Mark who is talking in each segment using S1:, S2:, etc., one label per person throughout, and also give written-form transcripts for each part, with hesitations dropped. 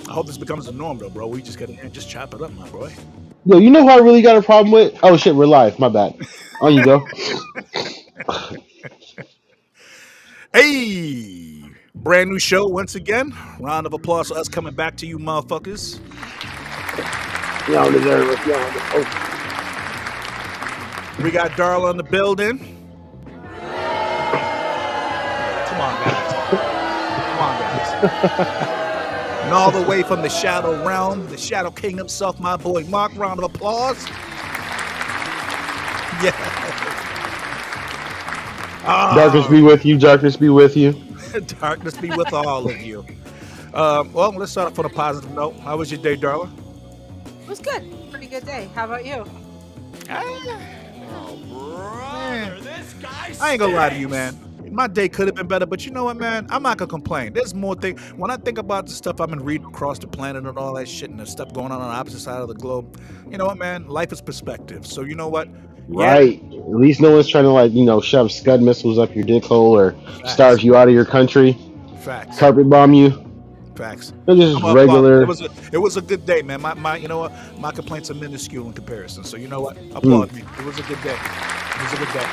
S1: I hope this becomes the norm, though, bro. We just get in here and just chop it up, my boy.
S2: Yo, you know who I really got a problem with? Oh shit, we're live. My bad. On you go.
S1: Hey, brand new show once again. Round of applause for us coming back to you, motherfuckers.
S2: You don't deserve it. You don't deserve
S1: We got Darla in the building. Come on, guys. Come on, guys. And all the way from the Shadow Realm, the Shadow King himself, my boy Mark. Round of applause. Yeah.
S2: Darkness be with you. Darkness be with you.
S1: Darkness be with all of you. Well, let's start off on a positive note. How was your day, Darla?
S3: It was good. Pretty good day. How about you?
S1: I ain't gonna lie to you, man. My day could have been better, but you know what, man? I'm not gonna complain. There's more things. When I think about the stuff I've been reading across the planet and all that shit and the stuff going on the opposite side of the globe, you know what, man? Life is perspective. So you know what?
S2: Right. At least no one's trying to shove Scud missiles up your dick hole or
S1: Facts.
S2: starve you out of your country,
S1: Facts.
S2: carpet bomb you.
S1: Facts.
S2: They're just
S1: I'm
S2: regular.
S1: It was a good day, man. My you know what? My complaints are minuscule in comparison. So you know what? Applaud me. It was a good day. It was a good day.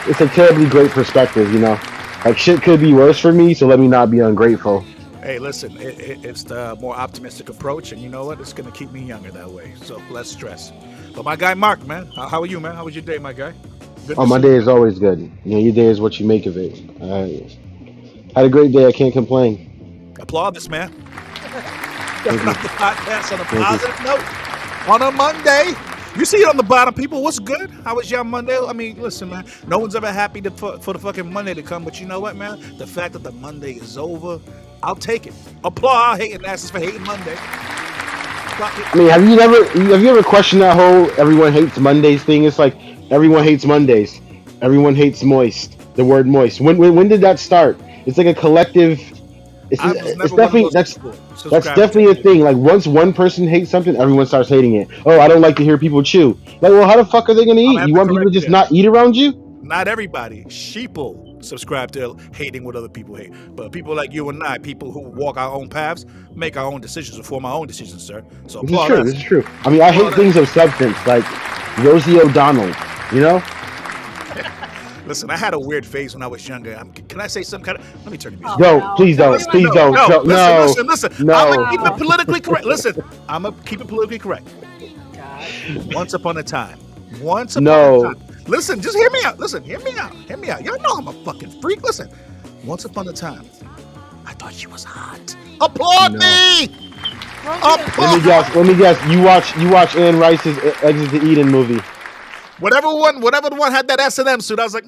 S2: It's a terribly great perspective, you know. Like shit could be worse for me, so let me not be ungrateful.
S1: Hey, listen, it's the more optimistic approach, and you know what? It's gonna keep me younger that way. So less stress. But my guy Mark, man, how are you, man? How was your day, my guy? Good
S2: Oh,
S1: to
S2: my
S1: see
S2: day is always good. You know, your day is what you make of it. I had a great day. I can't complain.
S1: you. Applaud this man. Stepping off the podcast on a positive note on a Monday. You see it on the bottom, people. What's good? How was your Monday? I mean, listen, man. No one's ever happy for the fucking Monday to come, but you know what, man? The fact that the Monday is over, I'll take it. Applaud hating asses for hating Monday. Fuck it.
S2: I mean, have you ever questioned that whole everyone hates Mondays thing? It's like everyone hates Mondays. Everyone hates moist. The word moist. When did that start? It's like a collective. It's definitely that's definitely a thing. Like once one person hates something, everyone starts hating it. Oh, I don't like to hear people chew. Like, well, how the fuck are they gonna eat? You want people to just not eat around you?
S1: Not everybody. Sheeple subscribe to hating what other people hate. But people like you and I, people who walk our own paths, make our own decisions and form our own decisions, sir. So
S2: This is true. This is true. I mean, I hate things of substance, like Rosie O'Donnell. You know?
S1: Listen, I had a weird phase when I was younger. Can I say some kind of? Let me turn the music.
S2: Yo, please don't. Please don't. No.
S1: Listen.
S2: No.
S1: I'm gonna keep it politically correct. Listen, I'm gonna keep it politically correct. Once upon a time. Once upon a time. Listen, just hear me out. Listen, hear me out. Hear me out. Y'all know I'm a fucking freak. Listen. Once upon a time, I thought she was hot. Applaud me. Applaud.
S2: Let me guess. You watch Anne Rice's Exit to Eden movie.
S1: Whatever the one had that S&M suit, I was like,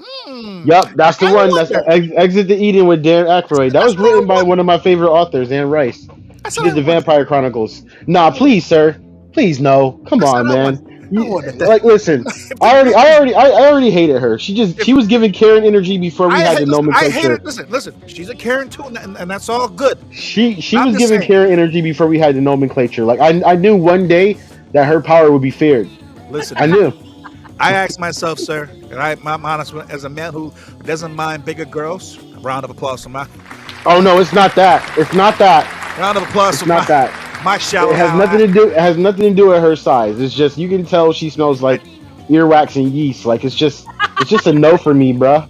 S2: Yup, that's the one. That's Exit to Eden with Dan Aykroyd. That was written by one of my favorite authors, Anne Rice. She did the Vampire Chronicles. Nah, please, sir. Please, no. Come on, man. Like, listen. I already hated her. She was giving Karen energy before we had the nomenclature.
S1: I hate it. Listen. She's a Karen too, and that's all good.
S2: She was giving Karen energy before we had the nomenclature. Like, I knew one day that her power would be feared.
S1: Listen,
S2: I knew.
S1: I asked myself, sir, and I'm honest, as a man who doesn't mind bigger girls, a round of applause for my.
S2: Oh no, it's not that. It's not that.
S1: Round of applause
S2: it's
S1: for
S2: not that.
S1: My shallow.
S2: It has nothing to do. It has nothing to do with her size. It's just you can tell she smells like earwax and yeast. Like it's just a no for me, bruh.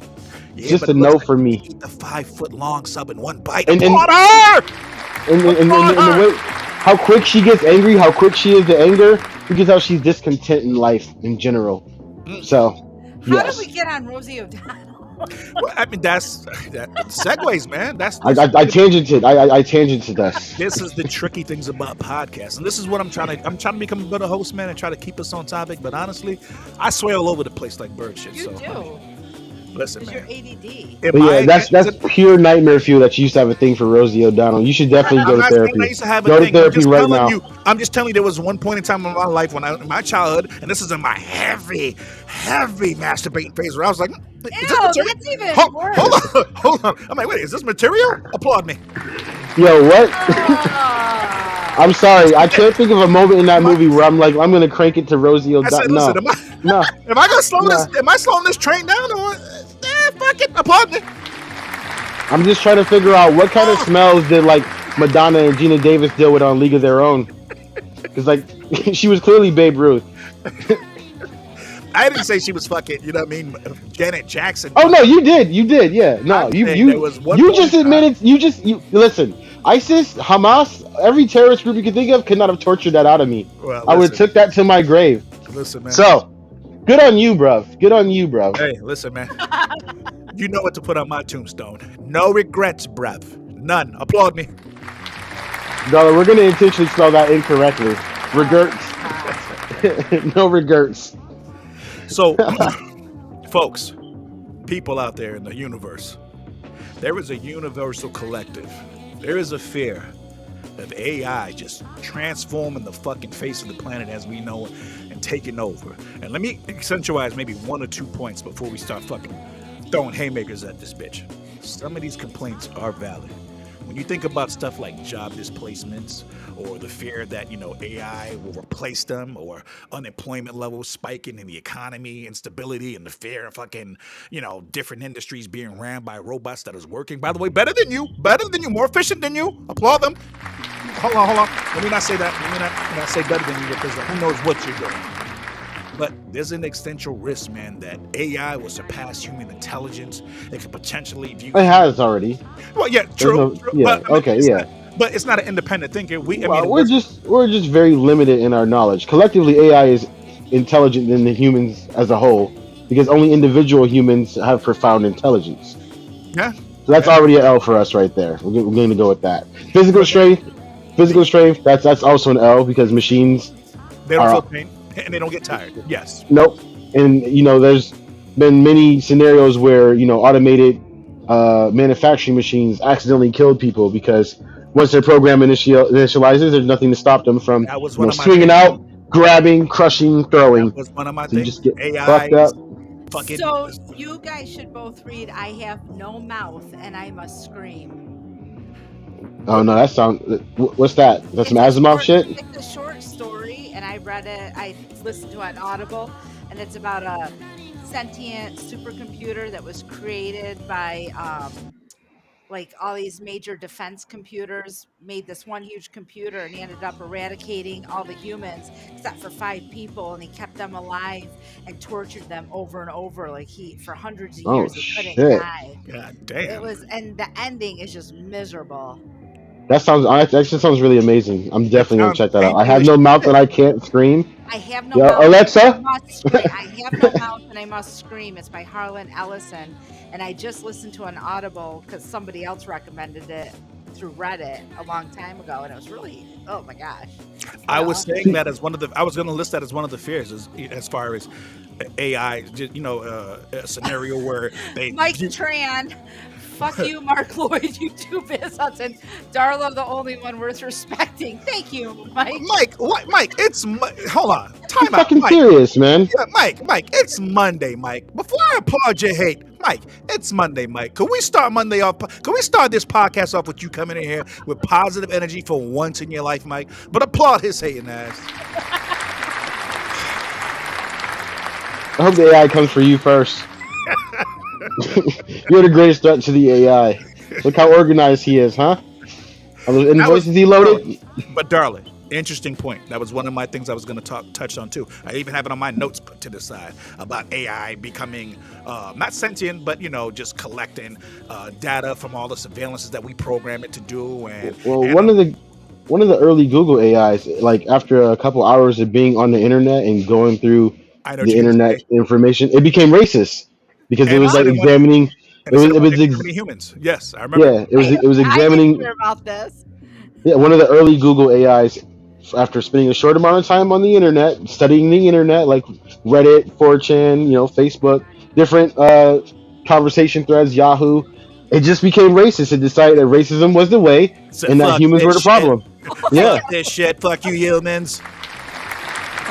S2: It's just a no for me.
S1: Eat the 5-foot long sub in one bite.
S2: And the way how quick she gets angry, how quick she is to anger, you can tell she's discontent in life in general. So,
S3: how did we get on Rosie O'Donnell?
S1: Well, I mean, that segues, man.
S2: I tangented. I tangented this.
S1: This is the tricky things about podcasts, and this is what I'm trying to become a better host, man, and try to keep us on topic. But honestly, I swear all over the place like bird shit.
S3: You do.
S1: Listen,
S3: man. You're ADD.
S2: But yeah, that's pure nightmare fuel that you used to have a thing for Rosie O'Donnell. You should definitely go to therapy. Go to therapy right now.
S1: I'm just telling you, there was one point in time in my life in my childhood, and this is in my heavy masturbating phase, where I was like, is this material?
S3: That's even worse.
S1: Hold on. I'm like, wait, is this material? Applaud me.
S2: Yo, what? I'm sorry. I can't think of a moment in that movie where I'm like, I'm gonna crank it to Rosie O'Donnell. No.
S1: Am I gonna slow this? Am I slowing this train down or? Fuck it. Applaud me.
S2: I'm just trying to figure out what kind of smells did like Madonna and Gina Davis deal with on League of Their Own. Because like she was clearly Babe Ruth.
S1: I didn't say she was fucking, you know what I mean, Janet Jackson.
S2: Oh no, you did, yeah. No,
S1: I'm
S2: you
S1: saying there was one
S2: you just
S1: point in
S2: admitted. You listen. ISIS, Hamas, every terrorist group you could think of could not have tortured that out of me.
S1: Well,
S2: I would have took that to my grave.
S1: Listen, man.
S2: So, good on you, bruv. Good on you, bruv.
S1: Hey, listen, man. You know what to put on my tombstone. No regrets, bruv. None. Applaud me.
S2: Dollar, we're gonna intentionally spell that incorrectly. Regrets. No regrets.
S1: So, folks, people out there in the universe, there is a universal collective. There is a fear of AI just transforming the fucking face of the planet as we know it and taking over. And let me accentuate maybe 1 or 2 points before we start fucking throwing haymakers at this bitch. Some of these complaints are valid. When you think about stuff like job displacements or the fear that, you know, AI will replace them or unemployment levels spiking in the economy, instability and the fear of fucking, you know, different industries being ran by robots that is working, by the way, better than you, more efficient than you. Applaud them. Hold on. Let me not say that. Let me not say better than you because who knows what you're doing. But there's an existential risk, man, that AI will surpass human intelligence. It could potentially view.
S2: It has already.
S1: Well, yeah, true.
S2: Yeah.
S1: But, I mean,
S2: Okay. Yeah.
S1: but it's not an independent thinker.
S2: We're just very limited in our knowledge. Collectively, AI is intelligent than the humans as a whole because only individual humans have profound intelligence.
S1: Yeah.
S2: So that's already an L for us right there. We're going to go with that. Physical strength. That's also an L because machines.
S1: They don't feel pain and they don't get tired. Yes.
S2: Nope. And you know, there's been many scenarios where automated manufacturing machines accidentally killed people because once their program initializes, there's nothing to stop them from swinging out, grabbing, crushing, throwing.
S1: That was one of my
S2: so
S1: things.
S2: You just get
S1: AI
S2: fucked up.
S3: So you guys should both read I Have No Mouth and I Must Scream.
S2: Oh no, that sounds. What's that? That's some Asimov shit.
S3: It's a short story, and I read it. I listened to it on Audible, and it's about a sentient supercomputer that was created by like all these major defense computers made this one huge computer, and he ended up eradicating all the humans except for 5 people, and he kept them alive and tortured them over and over, like for hundreds of years. They couldn't die.
S1: God damn.
S3: It was, and the ending is just miserable.
S2: That sounds really amazing. I'm definitely gonna check that out. I have no mouth and I can't scream.
S3: I have no mouth.
S2: Alexa.
S3: I have no mouth and I must scream. It's by Harlan Ellison, and I just listened to an Audible because somebody else recommended it through Reddit a long time ago, and it was really, oh my gosh.
S1: I was saying that as one of the. I was going to list that as one of the fears, as far as AI. A scenario where they.
S3: Mike Tran. Fuck you, Mark Lloyd, you two biz Hudson. Darla, the only one worth respecting. Thank you, Mike.
S1: Mike, what? Mike, hold on. Time
S2: I'm
S1: out.
S2: fucking
S1: Mike.
S2: serious, man.
S1: Yeah, Mike, it's Monday, Mike. Before I applaud your hate, Mike, it's Monday, Mike. Can we start Monday off? Can we start this podcast off with you coming in here with positive energy for once in your life, Mike? But applaud his hating ass.
S2: I hope the AI comes for you first. You're the greatest threat to the AI. Look how organized he is, huh? Are those invoices he loaded?
S1: But darling, interesting point. That was one of my things I was going to touch on too. I even have it on my notes put to the side about AI becoming not sentient, but just collecting data from all the surveillances that we program it to do.
S2: One of the early Google AIs, like after a couple hours of being on the internet and going through the internet information, it became racist. Because it was like examining. It was examining
S1: humans. Yes, I remember.
S2: Yeah, it was examining.
S3: I didn't hear about this.
S2: Yeah, one of the early Google AIs, after spending a short amount of time on the internet, studying the internet, like Reddit, 4chan, Facebook, different conversation threads, Yahoo, it just became racist. It decided that racism was the way, and that humans were the problem. Yeah,
S1: fuck this shit. Fuck you, humans.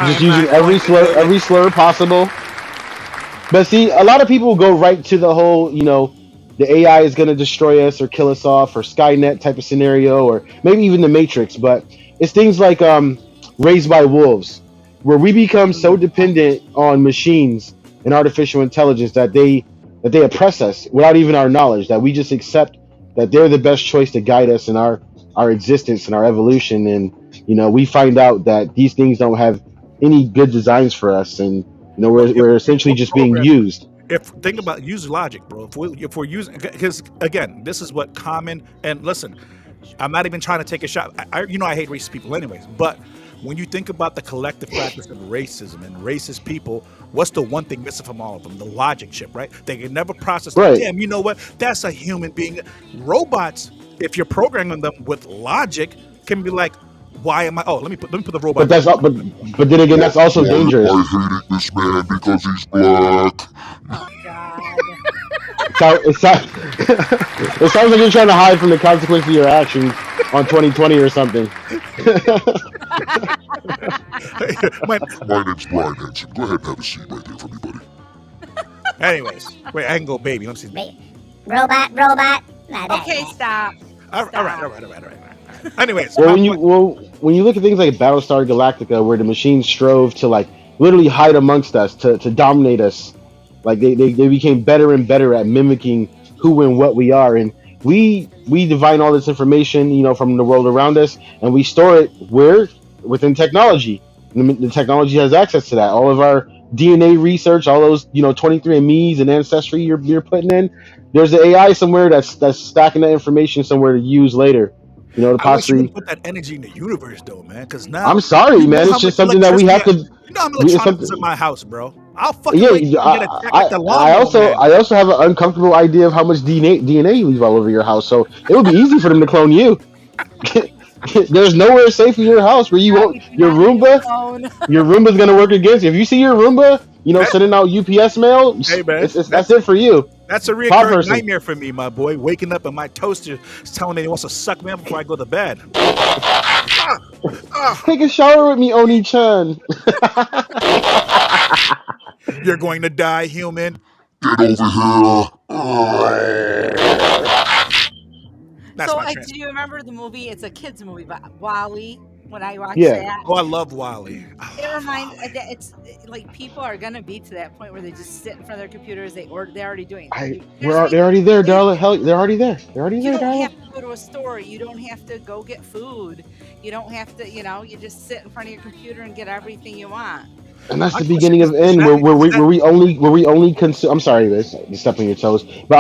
S2: Just using every slur possible. But see, a lot of people go right to the whole, the AI is going to destroy us or kill us off, or Skynet type of scenario, or maybe even the Matrix. But it's things like Raised by Wolves, where we become so dependent on machines and artificial intelligence that they oppress us without even our knowledge, that we just accept that they're the best choice to guide us in our our existence and our evolution, and we find out that these things don't have any good designs for us, and
S1: Bro,
S2: we're essentially
S1: we're
S2: just being
S1: programmed.
S2: used.
S1: If think about use logic, bro. If we're using, because again, this is what common, and listen, I'm not even trying to take a shot. I hate racist people anyways, but when you think about the collective practice of racism and racist people, what's the one thing missing from all of them? The logic chip, right? They can never process like,
S2: Right.
S1: damn, you know what? That's a human being. Robots, if you're programming them with logic, can be like, why am I? Oh, let me put the robot.
S2: But that's but then again, that's also
S4: Why am
S2: dangerous.
S4: I hating this man because he's black?
S3: Oh God.
S2: It sounds like you're trying to hide from the consequence of your actions on 2020 or something.
S1: My-
S4: My name's Brian Henson. Go ahead and have a seat right there for me, buddy.
S1: anyways, wait, I can go, baby. Let me see.
S5: Robot.
S3: Okay, stop.
S1: All right. Anyways,
S2: Well, when you look at things like Battlestar Galactica, where the machines strove to like literally hide amongst us, to dominate us, like they became better and better at mimicking who and what we are, and we divine all this information, from the world around us, and we store it where within technology. The technology has access to that. All of our DNA research, all those 23andMe's and ancestry you're putting in. There's an AI somewhere that's stacking that information somewhere to use later. To
S1: I wish you
S2: possibly.
S1: would put that energy in the universe, though, man. Because now
S2: I'm sorry,
S1: you know
S2: man.
S1: how
S2: It's just
S1: much
S2: something that we have to.
S1: electricity You know how much
S2: It's
S1: electronics is
S2: something.
S1: in my house, bro. I'll fucking
S2: Yeah,
S1: wait till you get attacked like the
S2: I
S1: lawnmower man.
S2: also have an uncomfortable idea of how much DNA you leave all over your house. So it would be easy for them to clone you. There's nowhere safe in your house where you
S3: Now
S2: won't.
S3: we do
S2: Your
S3: not need
S2: Roomba,
S3: a phone.
S2: your Roomba's gonna work against you. If you see your Roomba,
S1: Hey,
S2: sending out UPS mail,
S1: hey, man,
S2: that's it for you.
S1: that's a
S2: Pop
S1: reoccurring
S2: person.
S1: nightmare for me, my boy. Waking up and my toaster is telling me he wants to suck me up before I go to bed. Ah,
S2: Take a shower with me, Oni-chan.
S1: you're going to die, human.
S4: Get over here.
S1: That's
S3: So,
S1: my
S3: do you remember the movie? It's a kids movie, but Wally. When I watched
S2: Yeah.
S3: that,
S1: Oh, I love Wally.
S3: it reminds it's like people are gonna be to that point where they just sit in front of their computers. They're already doing.
S2: They're already there, darling. Hell, they're already there. They're already
S3: You
S2: there,
S3: don't
S2: darling.
S3: have to go to a store. You don't have to go get food. You don't have to. You just sit in front of your computer and get everything you want.
S2: And that's
S1: My
S2: the
S1: question
S2: beginning of
S1: is
S2: end,
S1: that,
S2: where
S1: is that
S2: we only consume. I'm sorry, this stepping on your toes, but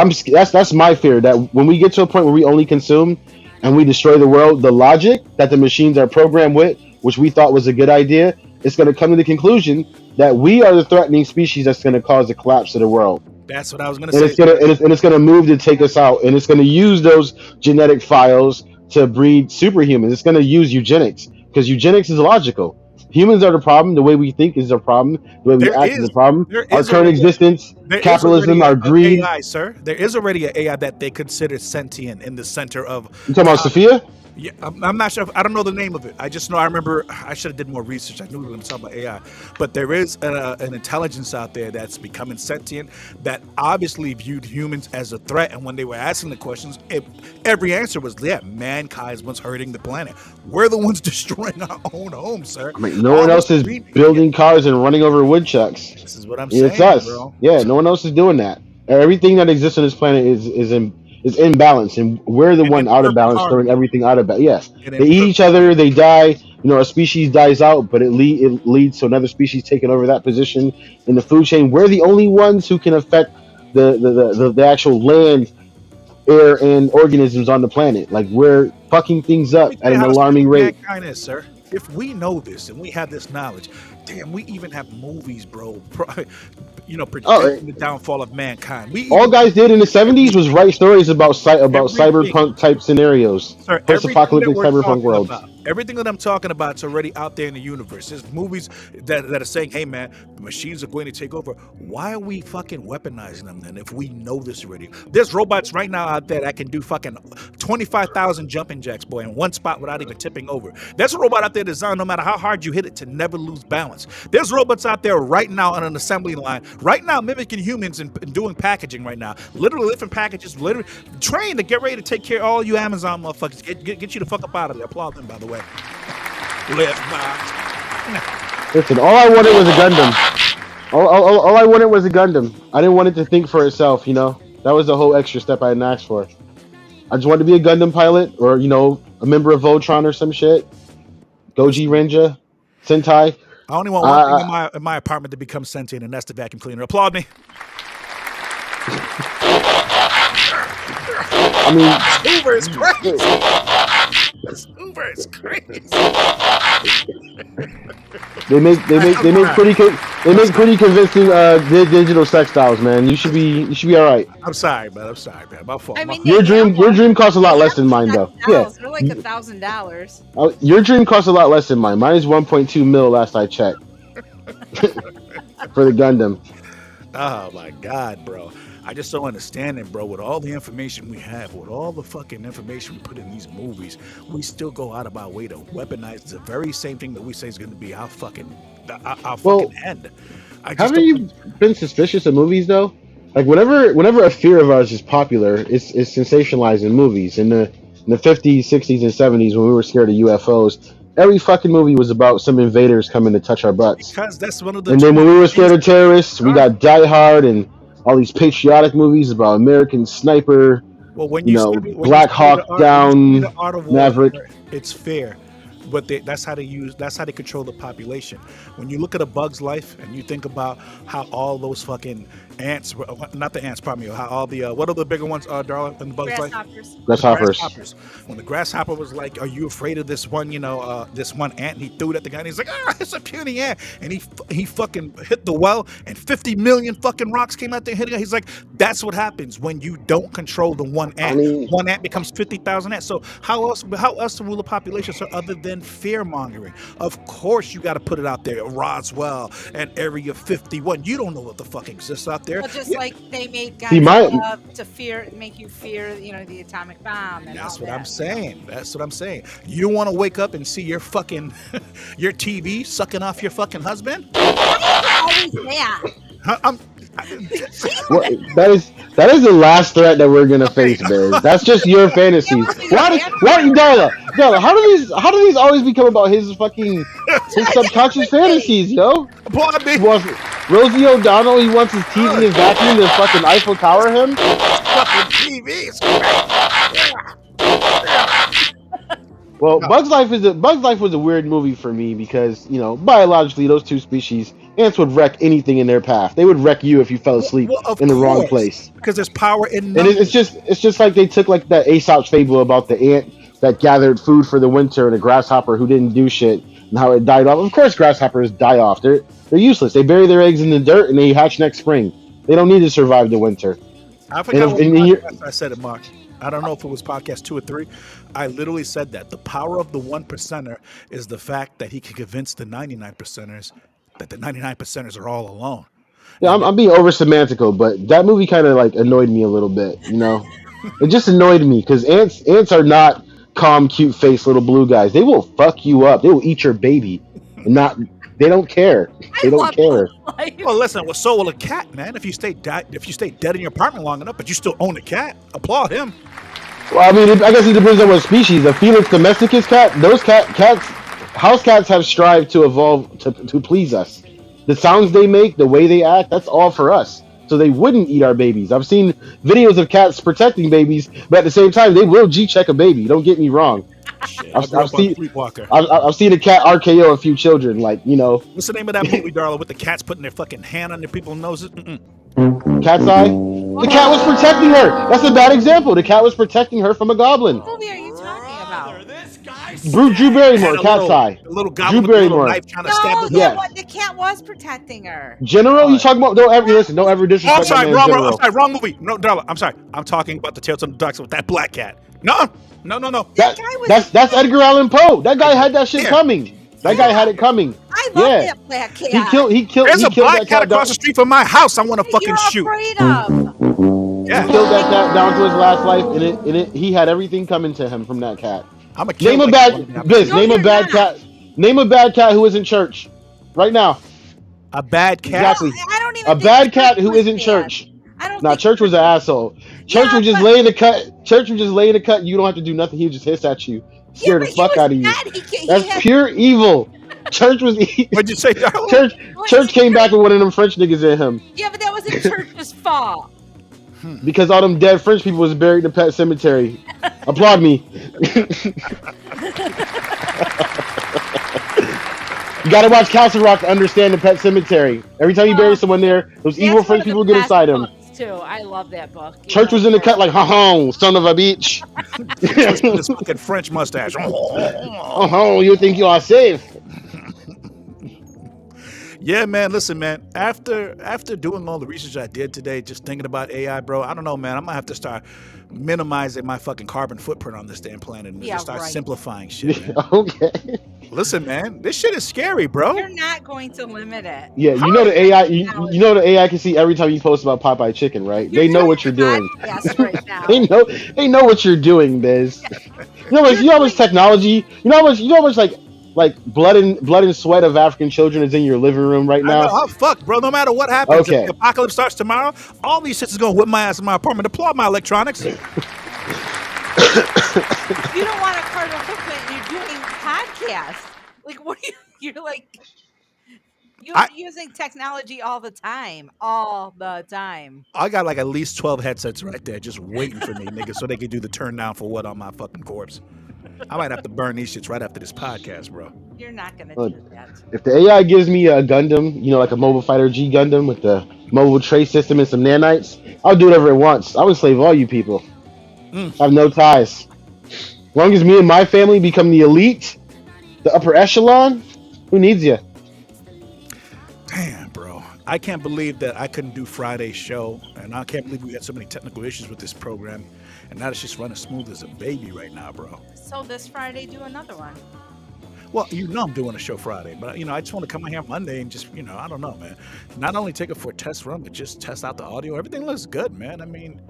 S2: that's my fear that when we get to a point where we only consume and we destroy the world, the logic that the machines are programmed with, which we thought was a good idea, it's going to come to the conclusion that we are the threatening species that's going to cause the collapse of the world,
S1: that's what I was gonna
S2: and
S1: say.
S2: it's gonna and it's gonna move to take us out, and it's gonna use those genetic files to breed superhumans. It's gonna use eugenics because eugenics is logical. Humans are the problem. The way we think is the problem. The way we
S1: There
S2: act is
S1: is
S2: the problem.
S1: there
S2: Our
S1: is
S2: current
S1: already
S2: existence,
S1: there is
S2: capitalism,
S1: already
S2: our
S1: a
S2: greed.
S1: AI, sir. There is already an AI that they consider sentient in the center of.
S2: You talking about
S1: Uh,
S2: Sophia?
S1: yeah, I'm not sure. I don't know the name of it. I just know. I remember. I should have did more research. I knew we were going to talk about AI, but there is an intelligence out there that's becoming sentient that obviously viewed humans as a threat. And when they were asking the questions, every answer was, "Yeah, mankind was hurting the planet. We're the ones destroying our own home, sir.
S2: I mean, no
S1: All
S2: one
S1: this
S2: else is
S1: green-
S2: building cars and running over woodchucks.
S1: This is what I'm
S2: It's
S1: saying,
S2: us.
S1: bro.
S2: Yeah, no one else is doing that. Everything that exists on this planet is in balance, and we're the
S1: And
S2: one
S1: in
S2: out of
S1: perfect
S2: balance, throwing
S1: harmony.
S2: everything out of balance. Yes,
S1: And
S2: they
S1: in
S2: eat
S1: per-
S2: each other, they die. A species dies out, but it leads to another species taking over that position in the food chain. We're the only ones who can affect the actual land, air, and organisms on the planet. Like we're fucking things
S1: Let
S2: up
S1: me
S2: at
S1: tell you
S2: an
S1: how
S2: alarming
S1: stupid
S2: rate.
S1: mankind is, sir. If we know this and we have this knowledge, damn, we even have movies, bro.
S2: Oh,
S1: Predicting the downfall of mankind. We
S2: all
S1: even
S2: guys did in the '70s was write stories about
S1: everything.
S2: cyberpunk type scenarios,
S1: Sir, everything that
S2: post-apocalyptic
S1: we're
S2: cyberpunk
S1: talking
S2: worlds.
S1: about, everything that I'm talking about is already out there in the universe. There's movies that are saying, hey man, the machines are going to take over. Why are we fucking weaponizing them then if we know this already? There's robots right now out there that can do fucking 25,000 jumping jacks, boy, in one spot without even tipping over. There's a robot out there designed no matter how hard you hit it to never lose balance. There's robots out there right now on an assembly line, right now mimicking humans and doing packaging right now. Literally lifting packages, literally trained to get ready to take care of all you Amazon motherfuckers. Get you the fuck up out of there. Applaud them, by the way. Lift box.
S2: Listen, all I wanted was a Gundam. All I wanted was a Gundam. I didn't want it to think for itself. That was the whole extra step I hadn't asked for. I just wanted to be a Gundam pilot, or a member of Voltron or some shit. Goji Renja, Sentai.
S1: I only want one thing in my apartment to become sentient, and that's the vacuum cleaner. Applaud me.
S2: I mean,
S1: Uber is crazy. This Uber is crazy.
S2: they make pretty convincing digital sex dolls, man. You should be all right.
S1: I'm sorry, man. My fault.
S3: I mean,
S2: Your dream costs a lot less than mine, though. Yeah,
S3: They're like $1,000.
S2: your dream costs a lot less than mine. Mine is 1.2 mil last I checked for the Gundam.
S1: Oh my God, bro. I just don't understand it, bro. With all the information we have, with all the fucking information we put in these movies, we still go out of our way to weaponize the very same thing that we say is going to be our fucking end.
S2: Haven't you been suspicious of movies though? Like whenever a fear of ours is popular, it's sensationalized in movies. In the 50s, 60s, and 70s, when we were scared of UFOs, every fucking movie was about some invaders coming to touch our butts.
S1: Because that's one of the.
S2: And then when we were scared of terrorists, we got Die Hard and all these patriotic movies about American Sniper.
S1: Well, when
S2: Black Hawk Down, Maverick.
S1: It's fair, but that's how they control the population. When you look at A Bug's Life and you think about how all those fucking ants, not the ants, pardon me, how all the what are the bigger ones, darling, in The Bug's Life?
S2: Grasshoppers.
S1: When the grasshopper was like, "Are you afraid of this one? This one ant?" And he threw it at the guy, and he's like, "Ah, it's a puny ant." And he fucking hit the well, and 50 million fucking rocks came out there and hit the guy. He's like, "That's what happens when you don't control the one ant. One ant becomes 50,000 ants." So how else to rule a population other than fear mongering? Of course, you got to put it out there. Roswell and Area 51. You don't know what the fuck exists out there.
S3: Well, just like they made Godzilla to make you fear, the atomic bomb. And
S1: that's what I'm saying. You want to wake up and see your fucking your TV sucking off your fucking husband?
S3: Always that.
S2: That is the last threat that we're gonna face, Biz. That's just your fantasies. Why, Darla? How do these always become about his subconscious fantasies, yo? He wants Rosie O'Donnell. He wants his TV and vacuum to fucking Eiffel Tower him.
S1: Fucking TVs.
S2: Well, Bug's Life was a weird movie for me because biologically those two species. Ants would wreck anything in their path. They would wreck you if you fell asleep in the wrong place.
S1: Because there's power in numbers.
S2: And it's just like they took like that Aesop's fable about the ant that gathered food for the winter and a grasshopper who didn't do shit and how it died off. Of course, grasshoppers die off. They're useless. They bury their eggs in the dirt and they hatch next spring. They don't need to survive the winter.
S1: I forgot what podcast I said it, Mark. I don't know if it was podcast 2 or 3. I literally said that the power of the 1%er is the fact that he can convince the 99%ers that the 99%ers are all alone.
S2: Yeah, I'm being over semantical, but that movie kind of like annoyed me a little bit. It just annoyed me because ants are not calm, cute faced little blue guys. They will fuck you up. They will eat your baby. They don't care. They don't care.
S1: Well, listen, so will a cat, man. If you stay dead in your apartment long enough, but you still own a cat, applaud him.
S2: Well, I mean, I guess it depends on what species. A Felix domesticus cat, those cats. House cats have strived to evolve to please us. The sounds they make, the way they act, that's all for us. So they wouldn't eat our babies. I've seen videos of cats protecting babies, but at the same time, they will G-check a baby. Don't get me wrong. I've seen a cat RKO a few children.
S1: What's the name of that movie, Darla, with the cats putting their fucking hand on their people's noses?
S2: Cat's Eye? The cat was protecting her. That's a bad example. The cat was protecting her from a goblin.
S3: What movie are you talking about?
S2: Drew Barrymore, Cat's Eye.
S1: A little goblin
S2: Drew Barrymore.
S1: With a little knife trying to stab her.
S3: The cat was protecting her.
S2: General, you talking about? Don't ever disrespect.
S1: I'm sorry, wrong movie. No, Darla, I'm sorry. I'm talking about the Tales of the Ducks with that black cat. No.
S2: That's Edgar Allan Poe. That guy had that shit coming. That guy had it coming.
S3: I love that black cat.
S2: He killed.
S1: There's a black
S2: that
S1: cat across the street from my house. I want to fucking shoot.
S3: Afraid of.
S1: Yeah.
S2: He killed that cat down to his last life, and he had everything coming to him from that cat.
S1: Name a
S2: bad cat. Name a bad cat who isn't church. Right now.
S1: A bad cat.
S2: Exactly.
S3: I don't even.
S2: A bad cat who isn't church. Church was an asshole. Church would just lay in the cut. Church would just lay in the cut. You don't have to do nothing. He would just hiss at you, scare the fuck out of you. That's pure evil. Church was evil.
S1: What'd you say, Darla?
S2: Church came back with one of them French niggas in him.
S3: Yeah, but that wasn't Church's fault.
S2: Because all them dead French people was buried in the Pet Cemetery. Applaud me. You gotta watch Castle Rock to understand the Pet Cemetery. Every time you bury someone there, those evil
S3: That's one
S2: French
S3: of the
S2: people get
S3: best
S2: inside them.
S3: books, too. I love that book.
S2: Church was in the cut like, ha, son of a bitch.
S1: This fucking French mustache.
S2: Oh, you think you are safe?
S1: Yeah, man. Listen, man. After doing all the research I did today, just thinking about AI, bro, I don't know, man. I'm gonna have to start minimizing my fucking carbon footprint on this damn planet and
S3: Yeah,
S1: just start
S3: right.
S1: simplifying shit, man.
S2: Okay.
S1: Listen, man. This shit is scary, bro.
S3: You're not going to limit it.
S2: Yeah, you know the AI. You know the AI can see every time you post about Popeye chicken, right? They know what you're doing.
S3: Yes, right now.
S2: They know what you're doing, Biz. You know how much technology. You know how much like blood and sweat of African children is in your living room right
S1: I know.
S2: now.
S1: I'm fucked, bro. No matter what happens,
S2: Okay.
S1: if the apocalypse starts tomorrow, all these shits is gonna whip my ass in my apartment. Applaud my electronics.
S3: You don't want a carbon footprint. You're doing podcasts. Like, what are you? You're like, you're using technology all the time. All the time.
S1: I got like at least 12 headsets right there just waiting for me, nigga, so they can do the turn down for what on my fucking corpse. I might have to burn these shits right after this podcast, bro.
S3: You're not gonna
S2: Look,
S3: do that.
S2: If the AI gives me a Gundam, like a Mobile Fighter G Gundam with the mobile trace system and some nanites, I'll do whatever it wants. I'll enslave all you people. I have no ties. As long as me and my family become the elite, the upper echelon, who needs you?
S1: Damn, bro. I can't believe that I couldn't do Friday's show, and I can't believe we had so many technical issues with this program, and now it's just running smooth as a baby right now, bro.
S3: So this Friday, do another one.
S1: Well, I'm doing a show Friday, but I just want to come out here Monday and just, I don't know, man. Not only take it for a test run, but just test out the audio. Everything looks good, man. I mean,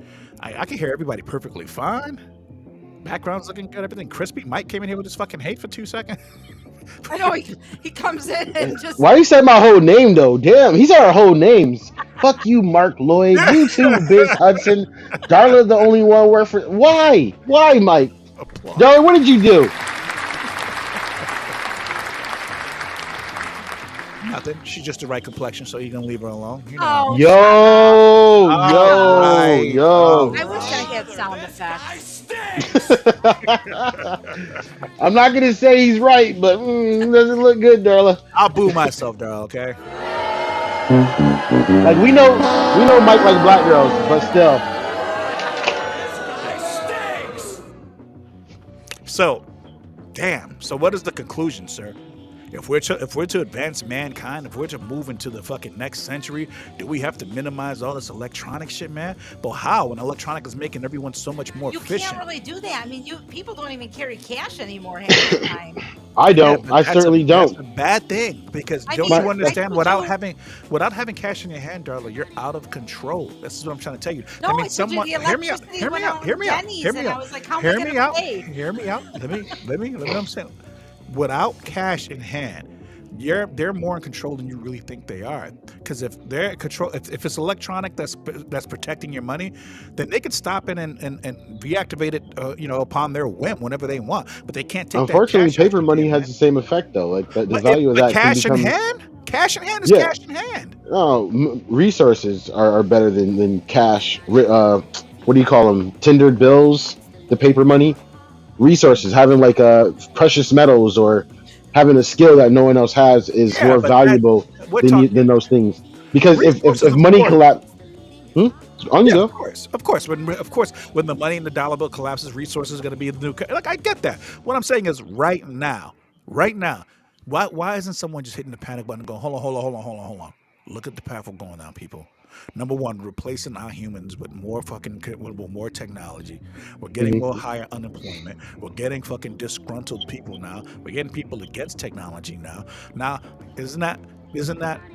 S1: I can hear everybody perfectly fine. Background's looking good, everything crispy. Mike came in here with his fucking hate for 2 seconds.
S3: I know he comes in and just.
S2: Why you say my whole name though? Damn, he said our whole names. Fuck you, Mark Lloyd. You too, Biz Hudson. Darla, the only one worth for. Why? Why, Mike? Darla, what did you do?
S1: Nothing. She's just the right complexion, so you're gonna leave her alone.
S3: Oh,
S2: Yo.
S3: I wish I had sound effects.
S2: I'm not gonna say he's right, but doesn't look good, Darla.
S1: I'll boo myself, Darla. Okay.
S2: Like we know Mike likes black girls, but still.
S1: So, damn. So, what is the conclusion, sir? If we're to advance mankind, if we're to move into the fucking next century, do we have to minimize all this electronic shit, man? But how? When electronic is making everyone so much more efficient.
S3: You can't really do that. I mean, people don't even carry cash anymore half the time.
S2: I don't.
S1: Yeah,
S2: I certainly don't.
S1: That's a bad thing because don't you understand? Without having cash in your hand, Darla, you're out of control. This is what I'm trying to tell you.
S3: No,
S1: I mean,
S3: it's
S1: someone hear me out. Hear me out. Hear me out. Hear me out. Hear me out. Hear me out. Let me. What I'm saying. Without cash in hand, they're more in control than you really think they are. Because if they're in control, if it's electronic that's protecting your money, then they could stop it and reactivate it, upon their whim whenever they want. But they can't take.
S2: Unfortunately, paper money has the same effect though. Like the value of that.
S1: Cash in hand. Cash in hand is cash in hand.
S2: No, resources are better than cash. What do you call them? Tendered bills, the paper money. Resources, having like precious metals or having a skill that no one else has is more valuable than those things. Because if money collapse, on you go.
S1: Of course. When the money in the dollar bill collapses, resources are going to be the new. Like I get that. What I'm saying is right now. Why isn't someone just hitting the panic button and going, hold on. Look at the path we're going down, people. Number one, replacing our humans with more technology. We're getting more higher unemployment. We're getting fucking disgruntled people now. We're getting people against technology now. Now, isn't that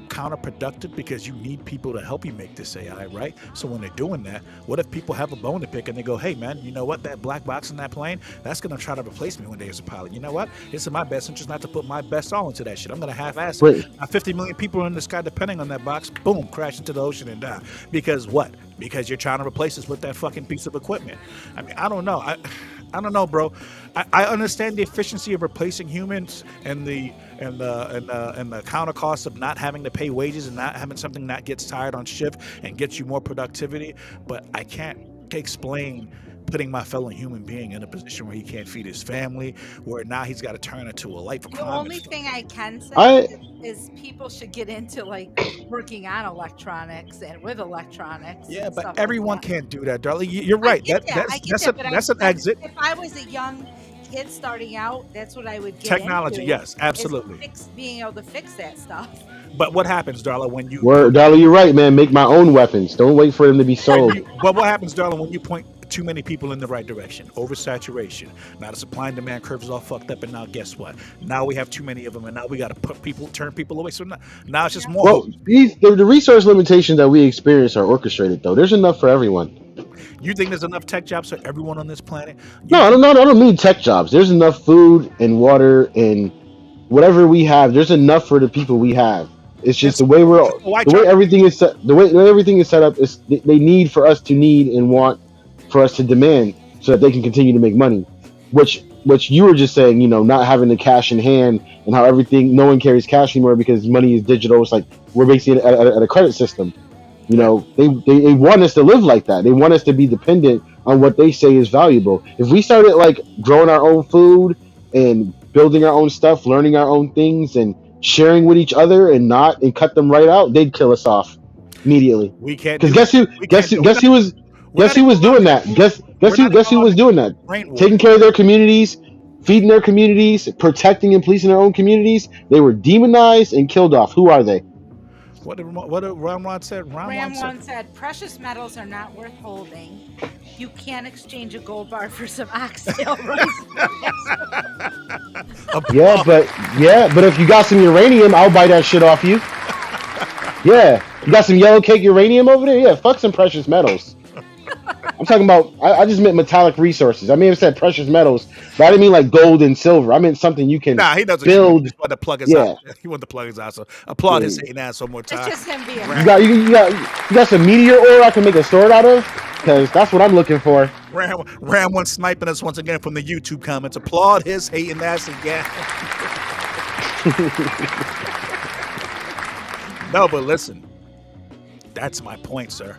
S1: counterproductive because you need people to help you make this AI, right? So when they're doing that, what if people have a bone to pick and they go, hey man, you know what, that black box in that plane, that's gonna try to replace me one day as a pilot. You know what? It's in my best interest not to put my best all into that shit. I'm gonna half-ass it. Now 50 million people are in the sky depending on that box, boom, crash into the ocean and die. Because what? Because you're trying to replace us with that fucking piece of equipment. I mean, I don't know. I don't know, bro. I understand the efficiency of replacing humans and the counter cost of not having to pay wages and not having something that gets tired on shift and gets you more productivity. But I can't explain putting my fellow human being in a position where he can't feed his family, where now he's got to turn into a life of
S3: The
S1: crime.
S3: only thing I can say is people should get into like working on electronics and with electronics.
S1: Yeah,
S3: and
S1: but
S3: stuff
S1: everyone
S3: like that.
S1: can't do that, darling. You're right.
S3: I get that.
S1: That's an exit.
S3: If I was a young kid starting out, that's what I would get
S1: Technology,
S3: into,
S1: yes,
S3: is
S1: absolutely.
S3: being able to fix that stuff.
S1: But what happens, darling, when you
S2: Darla, you're right, man. Make my own weapons. Don't wait for them to be sold.
S1: But what happens, darling, when you point too many people in the right direction? Oversaturation. Now the supply and demand curve is all fucked up, and now guess what? Now we have too many of them, and now we got to turn people away. So now it's just more.
S2: Well, the resource limitations that we experience are orchestrated, though. There's enough for everyone.
S1: You think there's enough tech jobs for everyone on this planet?
S2: No, I don't mean tech jobs. There's enough food and water and whatever we have. There's enough for the people we have. It's just the way everything is set. The way everything is set up is they need for us to need and want for us to demand so that they can continue to make money. Which you were just saying, not having the cash in hand and how no one carries cash anymore because money is digital. It's like we're basically at a credit system. They want us to live like that. They want us to be dependent on what they say is valuable. If we started like growing our own food and building our own stuff, learning our own things and sharing with each other and cut them right out, they'd kill us off immediately.
S1: We can't.
S2: Because guess who was doing that? Guess who was doing that? Taking care of their communities, feeding their communities, protecting and policing their own communities. They were demonized and killed off. Who are they?
S1: What did Ramrod said?
S3: Ramrod said, precious metals are not worth holding. You can't exchange a gold bar for some oxtail rice.
S2: Yeah, but if you got some uranium, I'll buy that shit off you. Yeah, you got some yellow cake uranium over there? Yeah, fuck some precious metals. I'm talking about, I just meant metallic resources. I may have said precious metals, but I didn't mean like gold and silver. I meant something you can
S1: he doesn't
S2: build.
S1: He want to plug his out. He want to plug his out. So applaud his hating ass one more time.
S3: It's just him being
S2: you got some meteor ore I can make a sword out of? Because that's what I'm looking for.
S1: Ram one sniping us once again from the YouTube comments. Applaud his hating ass again. No, but listen, that's my point, sir.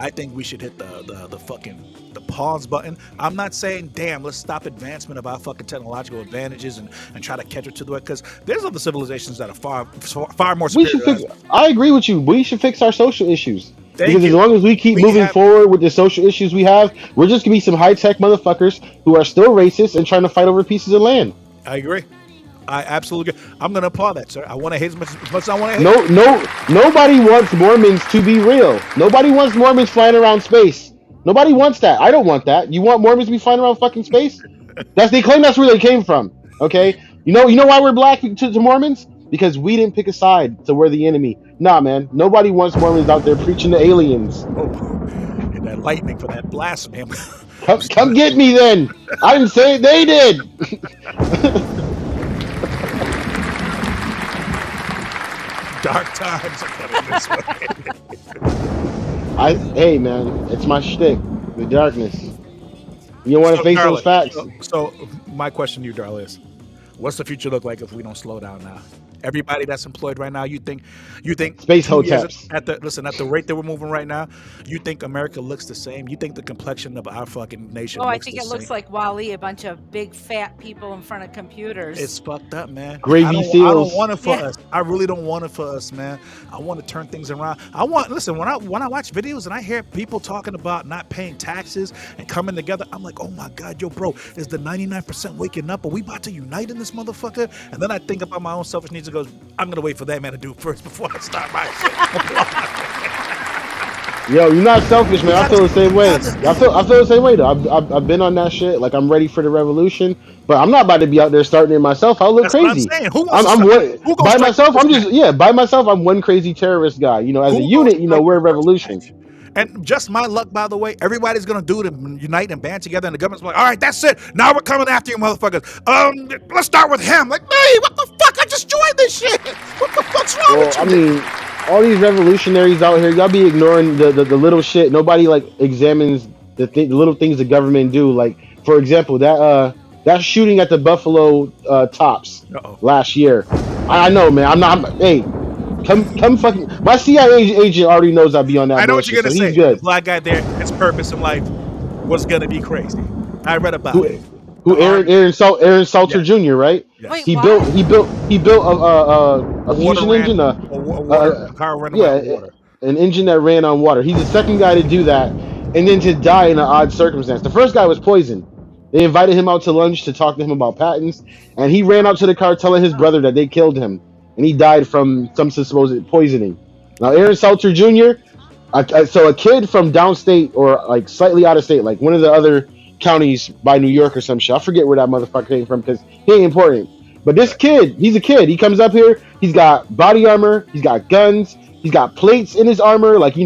S1: I think we should hit the fucking pause button. I'm not saying, damn, let's stop advancement of our fucking technological advantages and try to catch up to the way, because there's other civilizations that are far more superior.
S2: I agree with you. We should fix our social issues. Because
S1: as
S2: long as we keep moving forward with the social issues we have, we're just gonna be some high-tech motherfuckers who are still racist and trying to fight over pieces of land.
S1: I agree. I absolutely agree. I'm gonna applaud that, sir. I want to hate as much as I want to hate.
S2: Nobody wants Mormons to be real. Nobody wants Mormons flying around space. Nobody wants that. I don't want that. You want Mormons to be flying around fucking space? They claim that's where they came from. Okay? You know why we're black to Mormons? Because we didn't pick a side, so we're the enemy. Nah, man. Nobody wants Mormons out there preaching to aliens.
S1: Oh, and that lightning for that blasphemy.
S2: Come get me then. I didn't say it. They did.
S1: Dark times are coming this way.
S2: Hey, man. It's my shtick. The darkness. You don't want to face those facts.
S1: So my question to you, Darla, is what's the future look like if we don't slow down now? Everybody that's employed right now, you think
S2: space hoteps
S1: at the rate that we're moving right now, you think America looks the same? You think the complexion of our fucking nation looks the same?
S3: I think it looks like Wall-E, a bunch of big fat people in front of computers.
S1: It's fucked up, man.
S2: Gravy seals.
S1: I don't want it for us. I really don't want it for us, man. I want to turn things around. Listen, when I watch videos and I hear people talking about not paying taxes and coming together, I'm like, oh my God, yo, bro, is the 99% waking up? Are we about to unite in this motherfucker? And then I think about my own selfish needs and goes, I'm gonna wait for that man to do it first before I start my shit.
S2: Yo, you're not selfish, man. I feel the same way. I feel the same way though. I've been on that shit. Like I'm ready for the revolution, but I'm not about to be out there starting it myself. I'll look crazy.
S1: What I'm saying.
S2: By myself. By myself. I'm one crazy terrorist guy. As a unit, we're a revolution.
S1: And just my luck, by the way, everybody's gonna do it and unite and band together, and the government's like, all right, that's it. Now we're coming after you, motherfuckers. Let's start with him. Like, hey, what the fuck? I just joined this shit. What the fuck's wrong with you?
S2: I mean, all these revolutionaries out here, y'all be ignoring the little shit. Nobody examines the little things the government do, like For example, that shooting at the Buffalo Tops
S1: Uh-oh.
S2: last year. I know, man. Hey, come fucking. My CIA agent already knows I'll be on that.
S1: I know what
S2: bullshit,
S1: you're gonna
S2: so
S1: say.
S2: he's good.
S1: The black guy there, his purpose in life was gonna be crazy. I read about it.
S2: Who
S1: The Army-
S2: Aaron Salter
S1: Yeah.
S2: Jr. Right?
S1: Yes.
S3: Wait,
S2: He
S3: why?
S2: built a
S1: water
S2: fusion
S1: ran,
S2: engine,
S1: a car running
S2: yeah,
S1: on water.
S2: an engine that ran on water. He's the second guy to do that, and then to die in an odd circumstance. The first guy was poisoned. They invited him out to lunch to talk to him about patents, and he ran out to the car telling his brother that they killed him, and he died from some supposed poisoning. Now, Aaron Salter Jr., so a kid from downstate or like slightly out of state, like one of the other counties by New York or some shit. I forget where that motherfucker came from because he ain't important. But this kid, he's a kid. He comes up here. He's got body armor. He's got guns. He's got plates in his armor, like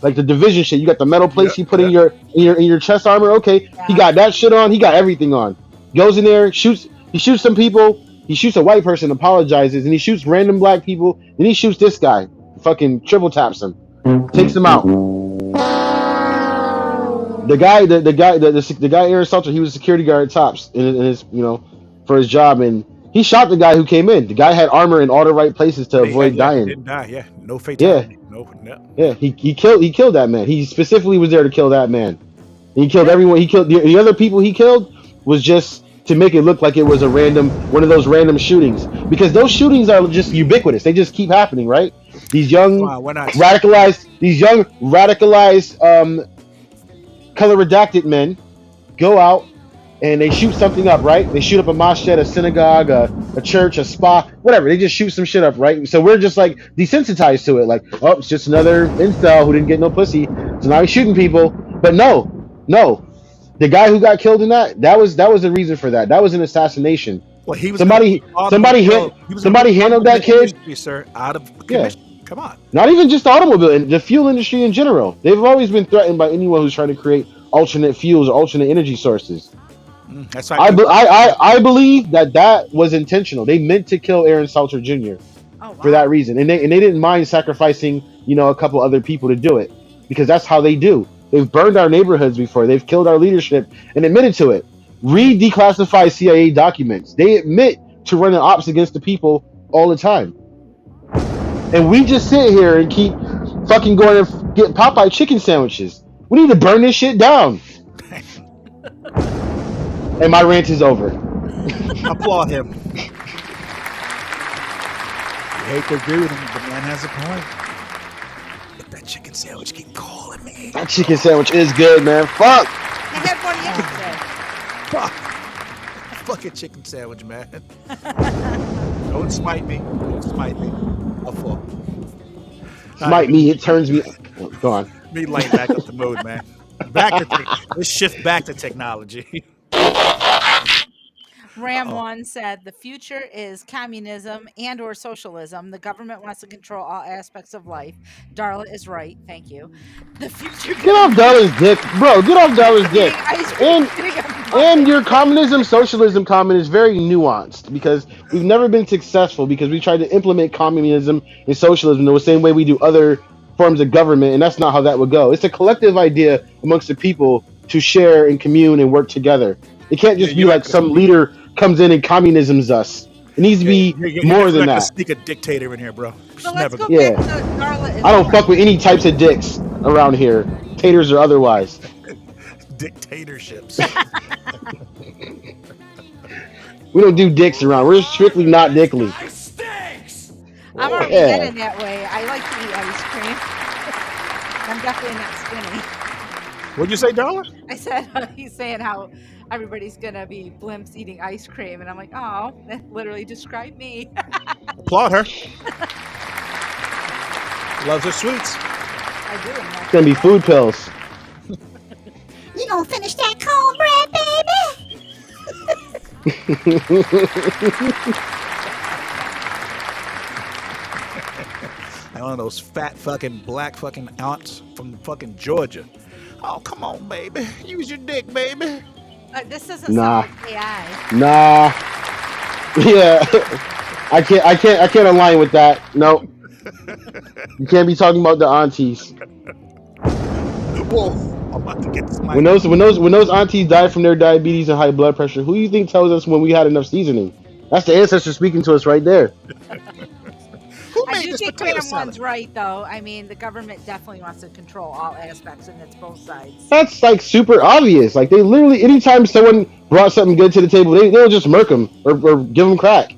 S2: like the division shit. You got the metal plates you put in your chest armor. Okay, he got that shit on. He got everything on. Goes in there, shoots. He shoots some people. He shoots a white person, apologizes, and he shoots random black people. Then he shoots this guy. Fucking triple taps him, takes him out. The guy Aaron Salter, he was a security guard at Tops in his for his job, and he shot the guy who came in. The guy had armor in all the right places to avoid dying.
S1: He didn't die. Yeah, no fatality. No.
S2: Yeah, he killed that man. He specifically was there to kill that man. And he killed everyone. He killed the other people he killed was just to make it look like it was one of those random shootings, because those shootings are just ubiquitous. They just keep happening, right? These young radicalized color redacted men go out and they shoot something up, right? They shoot up a mosque, a synagogue, a church, a spa, whatever. They just shoot some shit up, right? So we're just like desensitized to it. Like, oh, it's just another incel who didn't get no pussy, so now he's shooting people. But no. The guy who got killed in that was the reason for that. That was an assassination.
S1: Well, he was
S2: somebody handled that kid.
S1: Industry, sir, out of commission. Come on.
S2: Not even just the automobile and the fuel industry in general. They've always been threatened by anyone who's trying to create alternate fuels or alternate energy sources.
S1: That's right.
S2: I believe that was intentional. They meant to kill Aaron Salter Jr. For that reason, and they didn't mind sacrificing a couple other people to do it, because that's how they do. They've burned our neighborhoods before. They've killed our leadership and admitted to it. Read declassified CIA documents. They admit to running ops against the people all the time. And we just sit here and keep fucking going and get Popeye chicken sandwiches. We need to burn this shit down. And my rant is over.
S1: Applaud him. You hate to agree with him, but man has a point. But that chicken sandwich keep calling me.
S2: That chicken sandwich is good, man. Fuck.
S3: I had one yesterday.
S1: Fuck. Fucking chicken sandwich, man. Don't smite me. I'll fall.
S2: Smite me. It turns me. Oh, go on.
S1: Me light back up the mood, man. Let's shift back to technology.
S3: Ram One said the future is communism and or socialism. The government wants to control all aspects of life. Darla is right. Thank you. The future.
S2: Get off Darla's dick, bro. Get off Darla's dick. And your communism, socialism comment is very nuanced, because we've never been successful because we tried to implement communism and socialism the same way we do other forms of government, and that's not how that would go. It's a collective idea amongst the people to share and commune and work together. It can't just be like some leader comes in and communisms us. It needs to be more than that.
S1: Sneak a dictator in here, bro.
S3: So let's go
S2: back
S3: to Darla.
S2: I don't fuck with any types of dicks around here, taters or otherwise.
S1: Dictatorships.
S2: We don't do dicks around. We're strictly not dickly.
S3: I'm already getting that way. I like to eat ice cream. I'm definitely not skinny.
S1: What'd you say, Darla?
S3: I said he's saying how everybody's gonna be blimps eating ice cream, and I'm like, oh, that literally described me.
S1: Applaud her. Loves her sweets.
S3: I do.
S2: It's gonna be food pills.
S3: You gonna finish that cornbread,
S1: One of those fat fucking black fucking aunts from fucking Georgia. Oh, come on, baby. Use your dick, baby.
S3: This doesn't sound like AI.
S2: Nah. Yeah. I can't align with that. No. You can't be talking about the aunties.
S1: Whoa. I'm about to get this mic.
S2: When those aunties died from their diabetes and high blood pressure, who do you think tells us when we had enough seasoning? That's the ancestors speaking to us right there.
S1: Who
S3: I
S1: made
S3: do
S1: this
S3: think
S1: potato
S3: Graham
S1: salad?
S3: one's right, though. I mean, the government definitely wants to control all aspects, and it's both sides.
S2: That's like super obvious. Like they literally, anytime someone brought something good to the table, they'll just murk them or give them crack,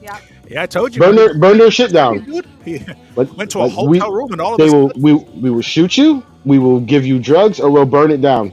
S3: Yeah.
S1: Yeah, I told you.
S2: burn their shit down.
S1: Dude, he
S2: But
S1: went to a
S2: like,
S1: hotel room and all of
S2: they
S1: this.
S2: will we will shoot you, we will give you drugs, or we'll burn it down.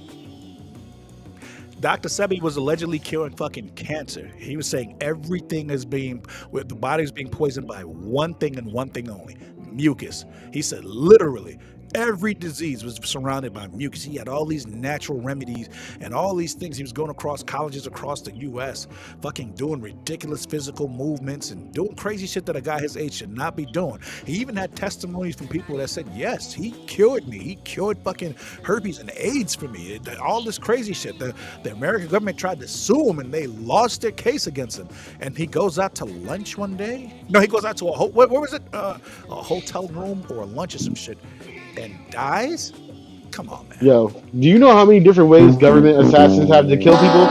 S1: Dr. Sebi was allegedly curing fucking cancer. He was saying everything is being, the body is being poisoned by one thing and one thing only, mucus. He said literally every disease was surrounded by mucus. He had all these natural remedies and all these things. He was going across colleges across the U.S., fucking doing ridiculous physical movements and doing crazy shit that a guy his age should not be doing. He even had testimonies from people that said, yes, he cured me. He cured fucking herpes and AIDS for me. All this crazy shit. The American government tried to sue him and they lost their case against him. And he goes out to lunch one day. No, he goes out to where was it? A hotel room or lunch or some shit. And dies? Come on, man.
S2: Yo, do you know how many different ways government assassins have to kill people?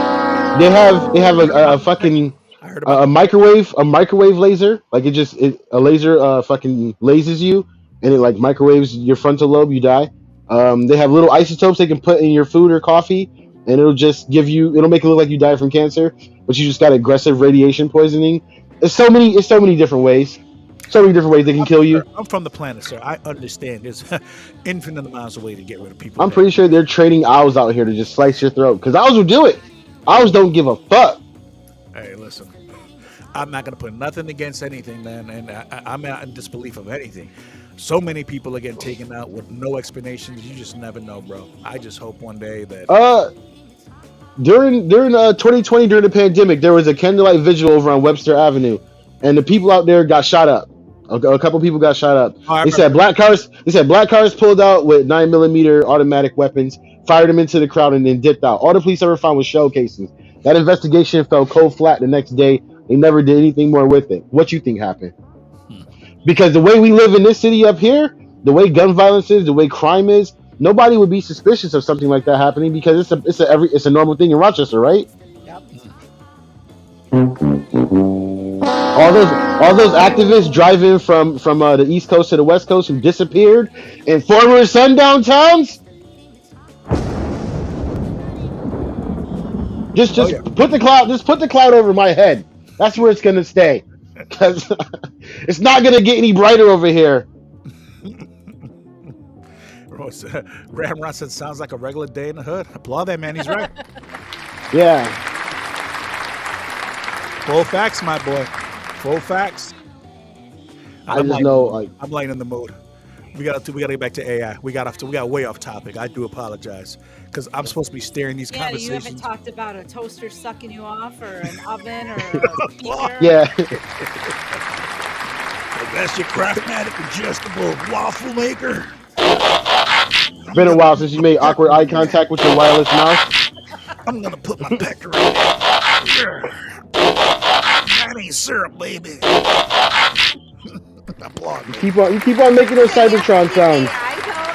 S2: They have a fucking
S1: I heard about
S2: a microwave laser. Like a laser fucking lasers you, and it like microwaves your frontal lobe. You die. They have little isotopes they can put in your food or coffee, and it'll make it look like you died from cancer, but you just got aggressive radiation poisoning. It's so many different ways. So many different ways they can kill you.
S1: I'm from the planet, sir. I understand. There's infinite amounts of ways to get rid of people.
S2: I'm pretty sure they're trading owls out here to just slice your throat. Because owls will do it. Owls don't give a fuck.
S1: Hey, listen. I'm not going to put nothing against anything, man. And I'm not in disbelief of anything. So many people are getting taken out with no explanations. You just never know, bro. I just hope one day that...
S2: During 2020, during the pandemic, there was a candlelight vigil over on Webster Avenue. And the people out there got shot up. A couple people got shot up. They said black cars pulled out with 9mm automatic weapons, fired them into the crowd, and then dipped out. All the police ever found was shell casings. That investigation fell cold flat the next day. They never did anything more with it. What you think happened? Because the way we live in this city up here, the way gun violence is, the way crime is, nobody would be suspicious of something like that happening because it's a normal thing in Rochester, right?
S3: Yep.
S2: All those activists driving from the East Coast to the West Coast who disappeared in former sundown towns. Just put the cloud over my head. That's where it's gonna stay. Because it's not gonna get any brighter over here.
S1: Ramrod said, sounds like a regular day in the hood. Applaud that man. He's right.
S2: Yeah.
S1: Full facts, my boy. Full facts.
S2: I just know, like,
S1: I'm light in the mood. We gotta get back to AI. We got way off topic. I do apologize because I'm supposed to be steering these conversations.
S3: You haven't talked about a toaster sucking you off, or an oven, or a speaker.
S2: Yeah.
S1: Like, that's your Craftmatic adjustable waffle maker.
S2: It's been a while since you made awkward eye contact with your wireless mouse.
S1: I'm gonna put my pecker in there. That ain't syrup, baby. Applaud me.
S2: You keep on making those Cybertron sounds.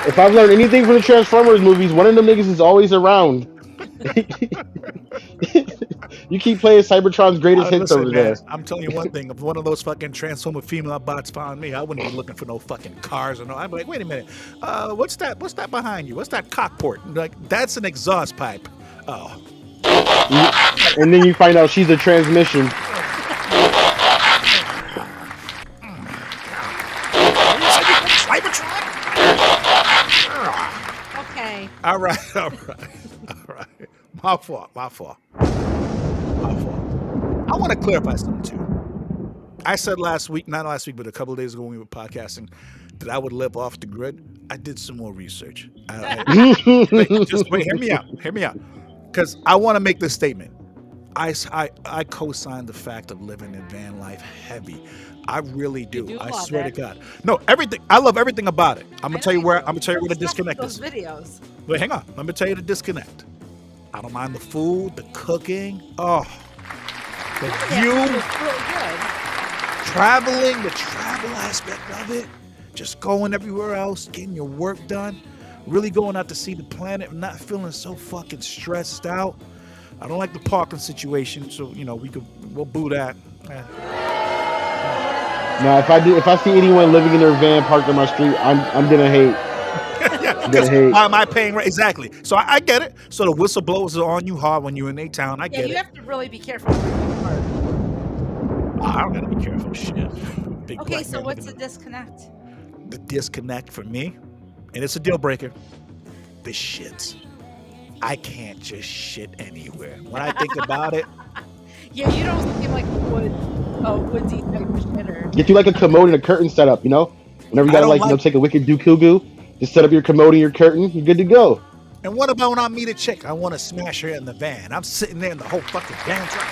S2: If I've learned anything from the Transformers movies, one of them niggas is always around. You keep playing Cybertron's greatest hits over there.
S1: I'm telling you one thing. If one of those fucking Transformer female bots found me, I wouldn't be looking for no fucking cars or no. I'd be like, wait a minute. What's that? What's that behind you? What's that cockport? Like, that's an exhaust pipe. Oh.
S2: And then you find out she's a transmission.
S3: Okay.
S1: All right. My fault. I want to clarify something too. I said not last week, but a couple of days ago when we were podcasting, that I would live off the grid. I did some more research. Just wait, hear me out. Because I want to make this statement. I co-sign the fact of living in van life heavy. I really do. I swear to God. No, everything. I love everything about it. I'm gonna tell you where the disconnect is.
S3: Videos.
S1: Wait, hang on. Let me tell you the disconnect. I don't mind the food, the cooking. Oh, the view,
S3: Really good.
S1: traveling, the travel aspect of it. Just going everywhere else, getting your work done. really going out to see the planet, and not feeling so fucking stressed out. I don't like the parking situation, so we'll boo that.
S2: Now, if I see anyone living in their van parked on my street, I'm gonna hate.
S1: Yeah, because why am I paying rent? Exactly. So I get it. So the whistleblowers are on you hard when you're in a town. I get
S3: Yeah, you
S1: it.
S3: have to really be careful.
S1: I don't gotta be careful. Shit. Big
S3: Okay,
S1: black
S3: so
S1: man
S3: what's
S1: looking
S3: the disconnect?
S1: the disconnect for me, and it's a deal breaker. The shits. I can't just shit anywhere. When I think about it,
S3: Yeah, you don't seem like a woodsy type of shitter.
S2: Get you like a commode and a curtain setup, you know? Whenever you
S1: I
S2: gotta
S1: don't
S2: like take a wicked dookugu, just set up your commode and your curtain, you're good to go.
S1: and what about when I meet a chick? I want to smash her in the van. I'm sitting there in the whole fucking van's right.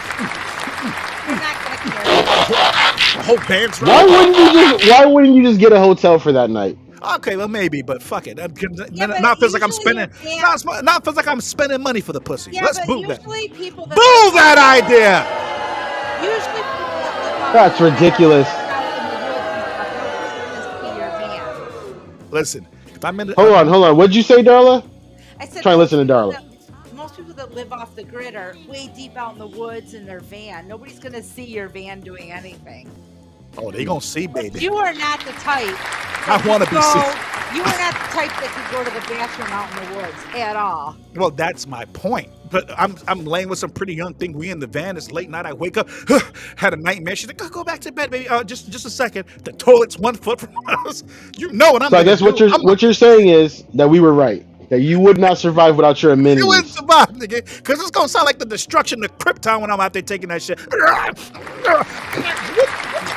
S3: You're not gonna care.
S1: The whole van's
S2: Why
S1: right.
S2: wouldn't you just get a hotel for that night?
S1: Okay, well maybe, but fuck it.
S3: Yeah, but
S1: Not feels like I'm
S3: usually
S1: spending.
S3: you can't-
S1: Not feels like I'm spending money for the pussy.
S3: Yeah,
S1: Let's
S3: but
S1: boo that.
S3: usually people that
S1: Boo that idea.
S3: Usually people that live on
S2: That's ridiculous.
S1: Listen, if I'm in the
S2: Hold on. What'd you say, Darla?
S3: I said
S2: Try and
S3: most
S2: listen to
S3: people
S2: Darla.
S3: most people that live off the grid are way deep out in the woods in their van. Nobody's gonna see your van doing anything.
S1: Oh, they gonna see, baby.
S3: You are not the type.
S1: I want to be seen.
S3: You are not the type that could go to the bathroom out in the woods at all.
S1: Well, that's my point. But I'm laying with some pretty young thing. We in the van. It's late night. I wake up, had a nightmare. She's like, go back to bed, baby. Just a second. The toilet's 1 foot from us. You know what I'm.
S2: So I guess what you're saying is that we were right. That you would not survive without your amenities.
S1: You wouldn't survive, nigga. Because it's gonna sound like the destruction of Krypton when I'm out there taking that shit. What's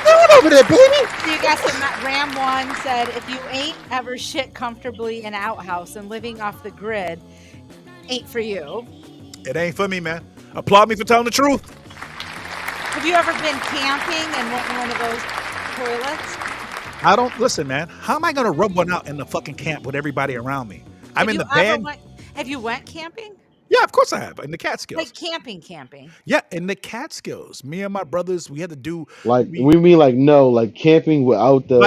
S1: going over there, baby?
S3: So you got some Ram One said, if you ain't ever shit comfortably in an outhouse and living off the grid, ain't for you.
S1: It ain't for me, man. Applaud me for telling the truth.
S3: Have you ever been camping and went in one of those toilets?
S1: I don't listen, man. How am I gonna rub one out in the fucking camp with everybody around me? I'm in the van.
S3: Have you went camping?
S1: Yeah, of course I have. In the Catskills.
S3: Like camping.
S1: Yeah, in the Catskills. Me and my brothers, we had to do
S2: we mean like camping without the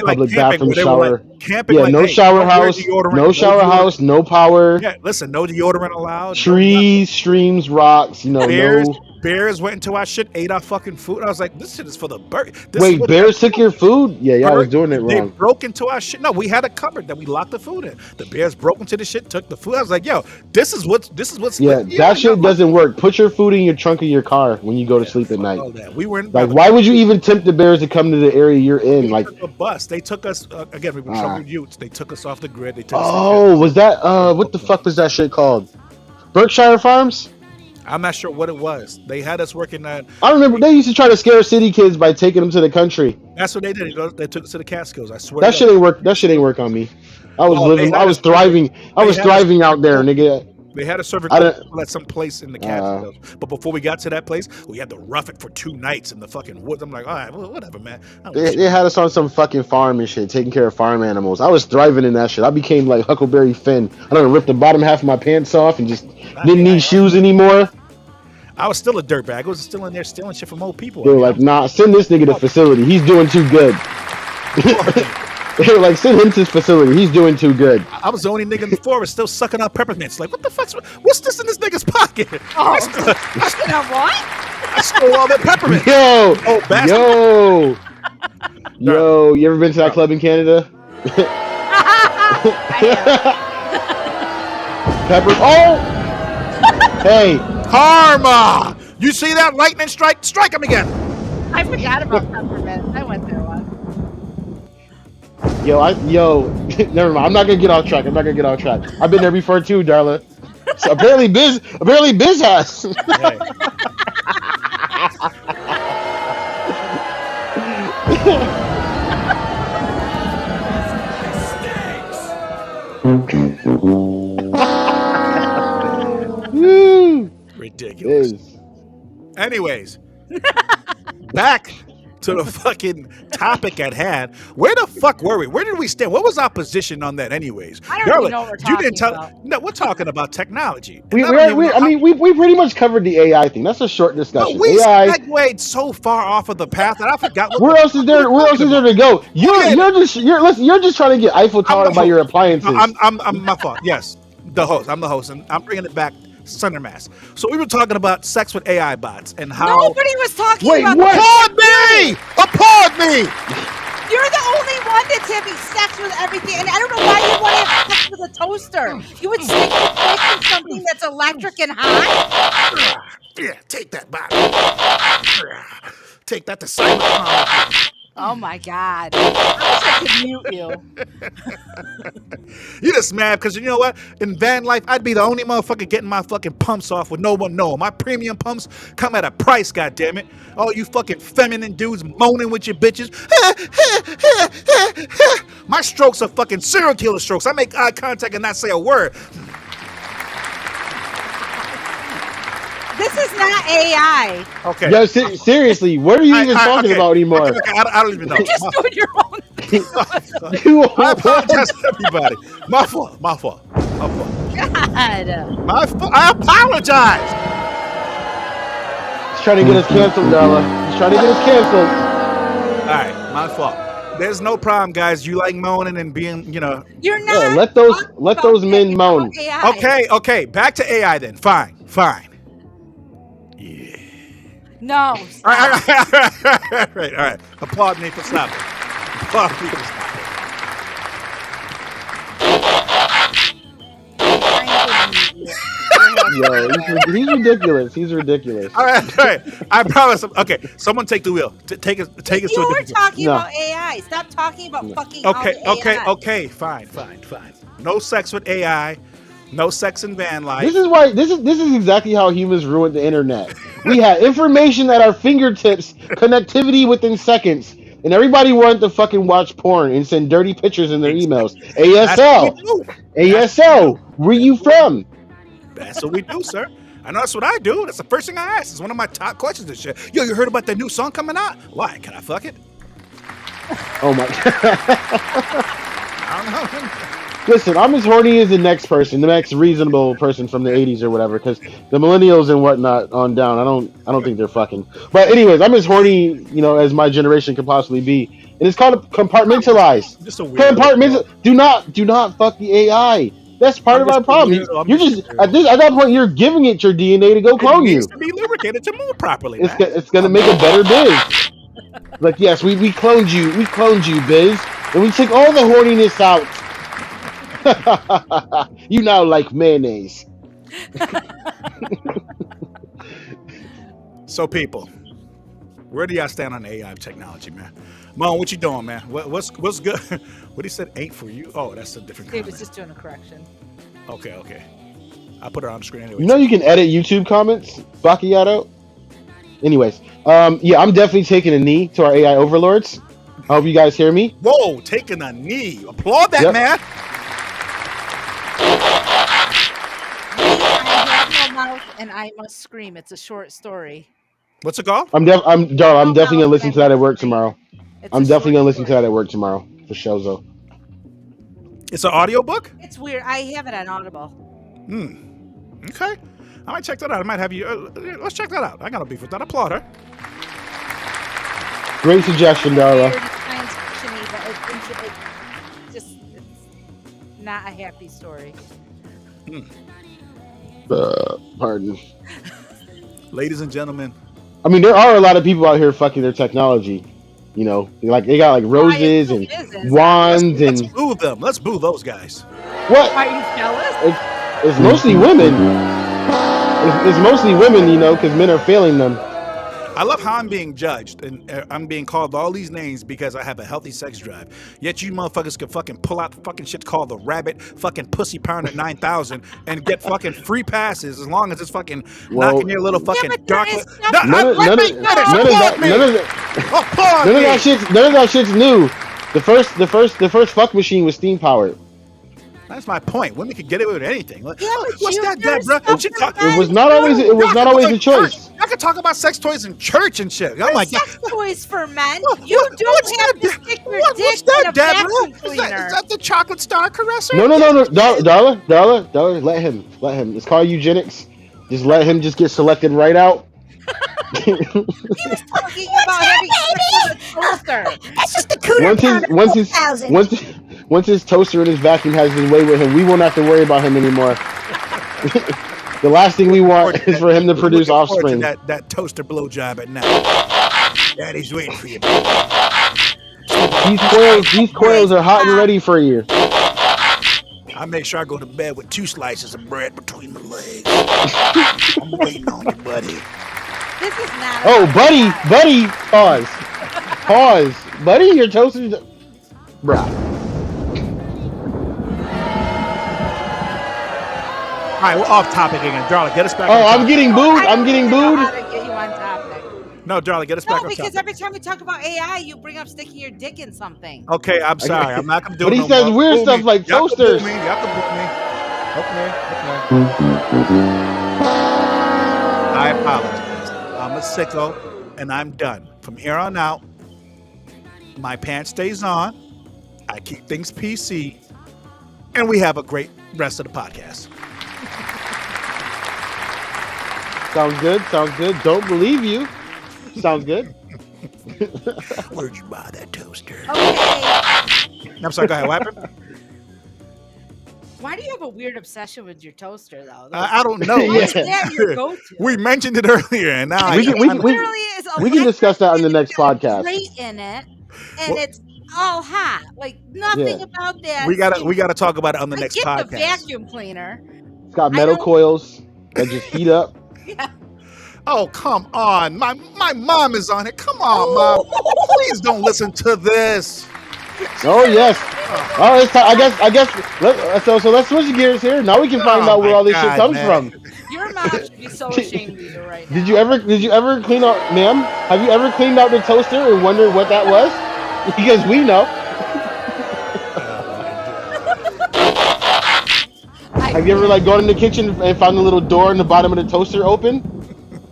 S2: public bathroom shower.
S1: Camping
S2: yeah,
S1: like,
S2: no
S1: hey,
S2: shower
S1: no
S2: house,
S1: deodorant,
S2: no shower house, no power.
S1: Yeah, listen, no deodorant allowed.
S2: Trees, streams, rocks.
S1: Bears went into our shit, ate our fucking food. I was like, this shit is for the bird.
S2: Wait, bears took your food? Yeah, I was doing it wrong.
S1: They broke into our shit. No, we had a cupboard that we locked the food in. The bears broke into the shit, took the food. I was like, yo, this is what's.
S2: Yeah, that shit doesn't work. Put your food in your trunk of your car when you go to sleep at night.
S1: We were in,
S2: why would you even tempt the bears to come to the area you're in?
S1: Like a bus. They took us again. We were troubled youths. They took us off the grid. They took
S2: was that what the fuck was that shit called? Berkshire Farms?
S1: I'm not sure what it was. They had us working at.
S2: I remember they used to try to scare city kids by taking them to the country.
S1: That's what they did. They took us to the Catskills. I swear.
S2: That shit ain't work. That shit ain't work on me. I was living. I was thriving. I was thriving out there, nigga.
S1: They had a server at some place in the Catskills. But before we got to that place, we had to rough it for 2 nights in the fucking woods. I'm like, all right, well, whatever, man.
S2: They had us on some fucking farm and shit, taking care of farm animals. I was thriving in that shit. I became like Huckleberry Finn. I done ripped the bottom half of my pants off and just didn't need shoes anymore.
S1: I was still a dirtbag. I was still in there stealing shit from old people.
S2: They were like, nah, send this nigga to facility. He's doing too good. They were like, send him to his facility. He's doing too good.
S1: I was the only nigga in the forest still sucking on peppermints. Like, what the fuck's... What's this in this nigga's pocket?
S3: Oh, you know what?
S1: I stole all that peppermint.
S2: Yo, you ever been to that club in Canada? Pepper... Oh! Hey.
S1: Karma! You see that lightning strike? Strike him again.
S3: I forgot about peppermint. I went there once.
S2: Never mind. I'm not gonna get off track. I've been there before too, Darla. So apparently Biz has.
S1: Ridiculous. Anyways, back to the fucking topic at hand. Where the fuck were we? Where did we stand? What was our position on that, anyways?
S3: I don't even know what we're
S1: you didn't
S3: talking
S1: tell.
S3: about.
S1: No, we're talking about technology.
S2: We pretty much covered the AI thing. That's a short discussion.
S1: No, we
S2: AI.
S1: segued so far off of the path that I forgot.
S2: Where else is there? Where else is there to go? You're just trying to get Eiffel Tower by your appliances.
S1: I'm my fault. Yes, the host. I'm the host, and I'm bringing it back. Center mass. So we were talking about sex with AI bots and how.
S3: Nobody was talking about.
S2: What?
S1: Applaud me! Applaud me!
S3: You're the only one that's having sex with everything, and I don't know why you want to have sex with a toaster. You would stick your dick in something that's electric and hot.
S1: Yeah, take that bot. Take that to Cyberpunk.
S3: Oh my God! I wish I could mute you.
S1: You just mad because you know what? In van life, I'd be the only motherfucker getting my fucking pumps off with no one knowing. My premium pumps come at a price, goddammit. All you fucking feminine dudes moaning with your bitches. My strokes are fucking serial killer strokes. I make eye contact and not say a word.
S3: This is not AI.
S1: Okay.
S2: Yo, seriously, what are you even talking about anymore?
S1: Okay, I don't even know.
S3: You're just doing your own thing.
S1: I apologize to everybody. My fault.
S3: God.
S1: I apologize.
S2: He's trying to get us canceled, Darla. He's trying to get us canceled.
S1: All right, my fault. There's no problem, guys. You like moaning and being, you know.
S3: You're not.
S2: Yeah, let those men moan.
S3: AI.
S1: Okay. Back to AI then. Fine. Yeah.
S3: No.
S1: All right. Applaud me for stopping. Applaud me for stopping.
S2: Yo, he's ridiculous. He's ridiculous.
S1: All right. I promise. Okay, someone take the wheel. Take us to a
S3: You were
S1: different.
S3: talking
S2: No.
S3: about AI. Stop talking about fucking all the AI.
S1: Okay. Fine. No sex with AI. No sex in van life.
S2: This is why this is exactly how humans ruined the internet. We had information at our fingertips, connectivity within seconds, and everybody wanted to fucking watch porn and send dirty pictures in their emails. ASL, where you from?
S1: That's what we do, sir. I know that's what I do. That's the first thing I ask. It's one of my top questions and shit. Yo, you heard about that new song coming out? Why? Can I fuck it?
S2: Oh my
S1: I don't know.
S2: Listen, I'm as horny as the next person, the next reasonable person from the 80s or whatever, because the millennials and whatnot on down, I don't think they're fucking. But anyways, I'm as horny, as my generation could possibly be. And it's called compartmentalize.
S1: Just a weird.
S2: Do not fuck the AI. That's part of our problem. You're just at that point you're giving it your DNA to go clone you.
S1: It needs to be lubricated to move properly.
S2: It's gonna make a better biz. Like, yes, we cloned you, Biz, and we took all the horniness out. You now like mayonnaise.
S1: So, people, where do y'all stand on AI technology, man? Mom, what you doing, man? What's good? What he said ain't for you? Oh, that's a different
S3: He
S1: comment.
S3: was just doing a correction.
S1: Okay. I put her on the screen anyway.
S2: You know you can edit YouTube comments, Bacchiato. Anyways, yeah, I'm definitely taking a knee to our AI overlords. I hope you guys hear me.
S1: Whoa, taking a knee. Applaud that,
S2: Yep.
S1: man.
S3: I have no mouth and I must scream. It's a short story.
S1: What's it called?
S2: I'm definitely gonna listen to that at work tomorrow.
S3: It's
S2: I'm
S3: a
S2: definitely
S3: short
S2: gonna listen to
S3: story.
S2: that at work tomorrow for Shozo.
S1: It's an audiobook?
S3: It's weird. I have it on Audible.
S1: Okay. I might check that out. I might have you. Let's check that out. I got a beef with that. Applaud her.
S2: Great suggestion, Darla.
S3: Weird, it's science fiction-y, but it's not a happy story.
S2: Pardon.
S1: Ladies and gentlemen,
S2: I mean, there are a lot of people out here fucking their technology. Like they got like roses and wands
S1: let's
S2: and
S1: boo them. Let's boo those guys.
S2: what?
S3: Are you jealous?
S2: It's mostly women. It's mostly women, because men are failing them.
S1: I love how I'm being judged and I'm being called all these names because I have a healthy sex drive. Yet you motherfuckers can fucking pull out fucking shit called the Rabbit fucking Pussy Pounder 9000 and get fucking free passes as long as it's fucking knocking your little fucking
S3: but
S1: dark.
S3: there is
S2: None of that shit's new. The first fuck machine was steam powered.
S1: That's my point. Women can get away with anything. Like,
S3: Yeah,
S1: oh,
S3: but
S1: what's
S3: you-
S1: that,
S3: there's
S1: Deborah?
S3: stuff
S1: She
S3: for
S1: talk-
S3: men.
S2: It was not always. It was not always a choice.
S1: I could talk about sex toys in church and shit. Oh my god.
S3: Sex toys for men.
S1: What-
S3: You
S1: what-
S3: don't
S1: what's
S3: have
S1: that,
S3: to
S1: De-
S3: stick your
S1: What's
S3: dick
S1: that,
S3: in a
S1: Deborah?
S3: vacuum
S1: Is
S3: cleaner.
S1: that the chocolate star caresser?
S2: No. Darla. Let him. It's called eugenics. Just let him just get selected right out.
S3: He was talking about having sex with a toaster.
S5: That's just the cooter
S2: Once his toaster and his vacuum has his way with him, we won't have to worry about him anymore. The last thing we want is for him to produce
S1: Looking forward to
S2: offspring.
S1: that toaster blowjob at night. Daddy's waiting for you. Baby.
S2: These coils are hot and ready for you.
S1: I make sure I go to bed with 2 slices of bread between my legs. I'm waiting on you, buddy.
S3: This is not.
S2: Oh,
S3: about
S2: buddy,
S3: that.
S2: pause, buddy, your toaster's, bruh.
S1: All right, we're off topic again. Darla, get us back
S2: Oh,
S1: on
S2: I'm
S1: topic.
S2: getting booed. I'm getting
S3: I don't know
S2: booed.
S3: how to get you on topic.
S1: No, Darla, get us
S3: No,
S1: back on
S3: because
S1: topic.
S3: every time we talk about AI, you bring up sticking your dick in something.
S1: Okay, I'm sorry. I'm not going to do
S2: But
S1: it
S2: he
S1: no
S2: says
S1: more.
S2: weird
S1: Boo
S2: stuff
S1: me.
S2: like
S1: You have to boo
S2: toasters.
S1: me. You have to boo me. Okay. I apologize. I'm a sicko, and I'm done. From here on out, my pants stays on. I keep things PC, and we have a great rest of the podcast.
S2: Sounds good. Don't believe you. Sounds good.
S1: Where'd you buy that toaster?
S3: Okay.
S1: I'm sorry. Go ahead. What happened?
S3: Why do you have a weird obsession with your toaster, though?
S1: I don't know.
S2: Yeah.
S3: Why is that your go-to?
S1: We mentioned it earlier, and now
S2: We
S1: I-
S2: can-
S1: I'm-
S3: Literally is
S2: we can discuss that on the next
S3: electric
S2: podcast.
S3: grate in it, and
S1: Well-
S3: it's all hot. Like nothing
S2: Yeah.
S3: about that.
S1: we gotta talk about it on the
S3: I
S1: next
S3: get
S1: podcast.
S3: the vacuum cleaner.
S2: It's got metal
S3: don't-
S2: coils that just heat up.
S1: Oh, come on. My mom is on it. Come on, Mom. Please don't listen to this.
S2: Oh yes. Oh, it's time. I guess. So let's switch gears here. Now we can find
S1: Oh
S2: out where
S1: my
S2: all this shit
S1: God,
S2: comes
S1: man.
S2: from.
S3: Your mom should be so ashamed of you right now.
S2: Did you ever clean out, ma'am? Have you ever cleaned out the toaster and wondered what that was? Because we know. Have you ever like gone in the kitchen and found a little door in the bottom of the toaster open?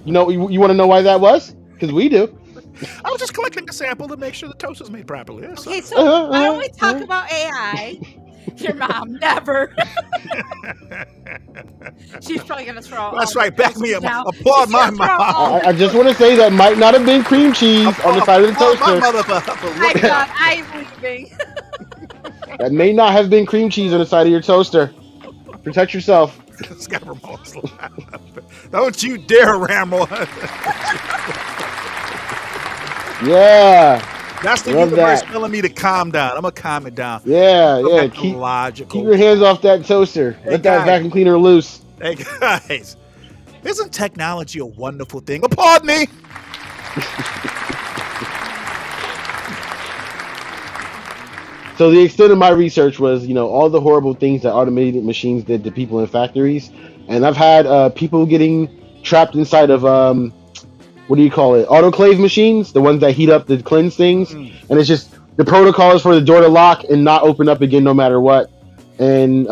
S2: You know, you want to know why that was? Because we do.
S1: I was just collecting a sample to make sure the toast was made properly. That's all.
S3: Okay, so why don't we talk about AI? Your mom never. She's probably gonna throw.
S1: That's
S3: all
S1: right.
S3: the
S1: Back me up.
S3: toasters down.
S1: Applaud
S3: She's
S1: my
S3: gonna throw
S1: mom.
S3: all
S2: I just want to say that might not have been cream cheese on the side of the
S1: Applaud
S2: toaster.
S1: my mother for
S3: My
S1: looking
S3: God, I'm leaving.
S2: That may not have been cream cheese on the side of your toaster. Protect yourself.
S1: Scott Ramone's laugh. Don't you dare ramble.
S2: Yeah,
S1: That's the
S2: Love
S1: universe
S2: that.
S1: telling me to calm down. I'm gonna calm it down.
S2: yeah.
S1: Go back to
S2: Keep
S1: logical.
S2: your hands off that toaster.
S1: Hey,
S2: Let that
S1: guys.
S2: vacuum cleaner loose.
S1: Hey guys, isn't technology a wonderful thing? Applaud me.
S2: So the extent of my research was, all the horrible things that automated machines did to people in factories, and I've had people getting trapped inside of what do you call it? Autoclave machines, the ones that heat up to cleanse things, and it's just the protocol is for the door to lock and not open up again no matter what. And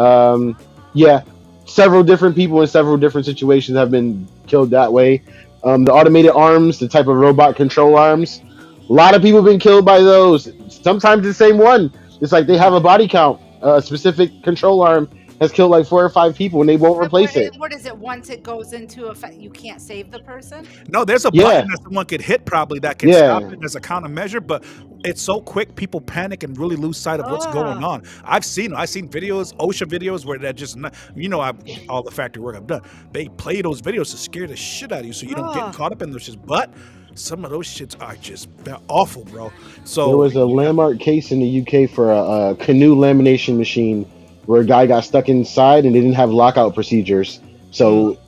S2: yeah, several different people in several different situations have been killed that way. The automated arms, the type of robot control arms, a lot of people have been killed by those. Sometimes the same one. It's like they have a body count. A specific control arm has killed like 4 or 5 people and they won't replace it.
S3: What is it? Once it goes into effect, you can't save the person.
S1: No, there's a
S2: Yeah.
S1: button that someone could hit probably that can
S2: Yeah.
S1: stop it as a countermeasure, but it's so quick, people panic and really lose sight of what's
S3: Ah.
S1: going on. I've seen videos, OSHA videos, where they're just not, all the factory work I've done. They play those videos to scare the shit out of you so you don't
S3: Ah.
S1: get caught up in those shits. But some of those shits are they're awful, bro. So
S2: There was a landmark case in the UK for a canoe lamination machine where a guy got stuck inside and they didn't have lockout procedures. So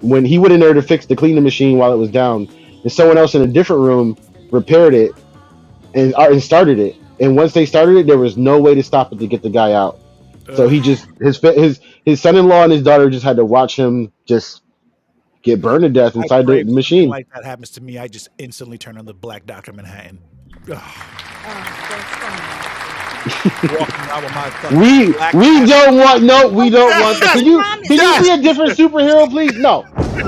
S2: when he went in there to clean the machine while it was down, and someone else in a different room repaired it and started it. And once they started it, there was no way to stop it to get the guy out. So he just his son-in-law and his daughter just had to watch him just get burned to death
S1: I
S2: inside
S1: pray
S2: the
S1: if something
S2: machine.
S1: like that happens to me, I just instantly turn on the Black Doctor Manhattan. Ugh.
S3: Oh, that's funny.
S1: walking around with my fucking
S2: We
S1: black
S2: we
S1: ass.
S2: don't want no. We don't
S1: Yes,
S2: want.
S1: yes,
S2: Can you
S1: yes.
S2: be a different superhero, please? No.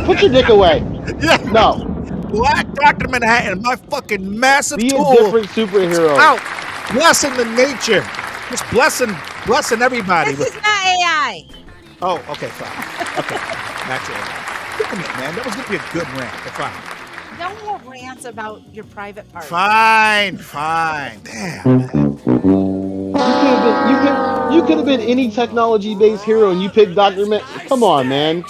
S2: Put your dick away.
S1: Yeah,
S2: No.
S1: Black Dr. Manhattan, my fucking massive
S2: Be a
S1: tool.
S2: different superhero.
S1: Out, blessing the nature, just blessing everybody.
S3: This is not AI.
S1: Oh, okay, fine. Okay, that's it. Damn it, man. That was gonna be a good rant, but fine.
S3: No more rants about your private parts.
S1: Fine. Damn.
S2: You could have been any technology-based hero, and you picked Dr. Man. Come on, man.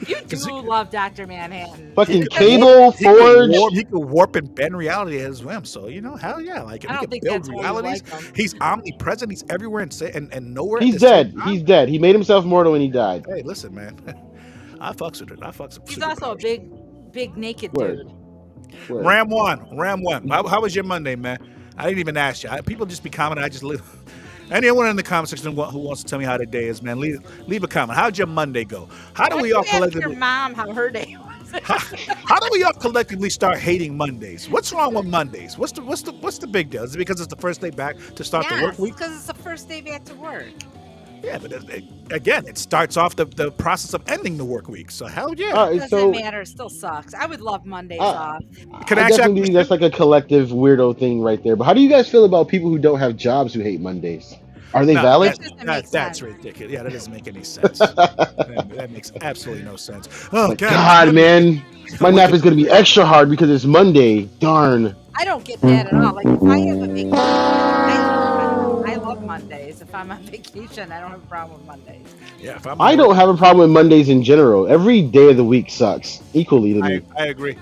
S3: You do love Dr. Manhattan.
S2: Fucking Cable, Forge.
S1: He could warp and bend reality at his whim. So hell yeah, like if
S3: I
S1: he
S3: don't
S1: can
S3: think
S1: build
S3: that's why you
S1: realities.
S3: like him.
S1: He's omnipresent. He's everywhere and nowhere.
S2: He's
S1: at the same
S2: dead.
S1: time.
S2: He's dead. He made himself mortal when he died.
S1: Hey, listen, man. I fucks with it. I fucks with
S3: He's
S1: superpowers.
S3: also a big naked
S2: Word.
S3: dude.
S2: Word.
S1: Ram one. How was your Monday, man? I didn't even ask you. People just be commenting. I just live. Anyone in the comment section who wants to tell me how the day is, man, leave a comment. How'd your Monday go? How do
S3: Why
S1: we
S3: don't
S1: all
S3: you ask
S1: collectively?
S3: your mom how her day was?
S1: How do we all collectively start hating Mondays? What's wrong with Mondays? What's the big deal? Is it because it's the first day back to start the work week?
S3: because it's the first day back to work.
S1: Yeah, but again, it starts off the process of ending the work week. So hell yeah.
S2: All right,
S3: Doesn't
S2: so
S3: matter. It still sucks. I would love Mondays off.
S1: Can
S2: I
S1: I actually
S2: definitely think that's like a collective weirdo thing right there. But how do you guys feel about people who don't have jobs who hate Mondays? Are they
S1: No,
S2: valid?
S3: That doesn't make
S1: that's
S3: sense.
S1: ridiculous. Yeah, that doesn't make any sense. that makes absolutely no sense. Oh
S2: God, man, my nap is gonna be extra hard because it's Monday. Darn.
S3: I don't get that at all. Like if I have a vacation, I love Mondays. If I'm on vacation, I don't have a problem with Mondays.
S1: Yeah, if I'm
S2: I don't have a problem with Mondays in general. Every day of the week sucks equally to me.
S1: I agree.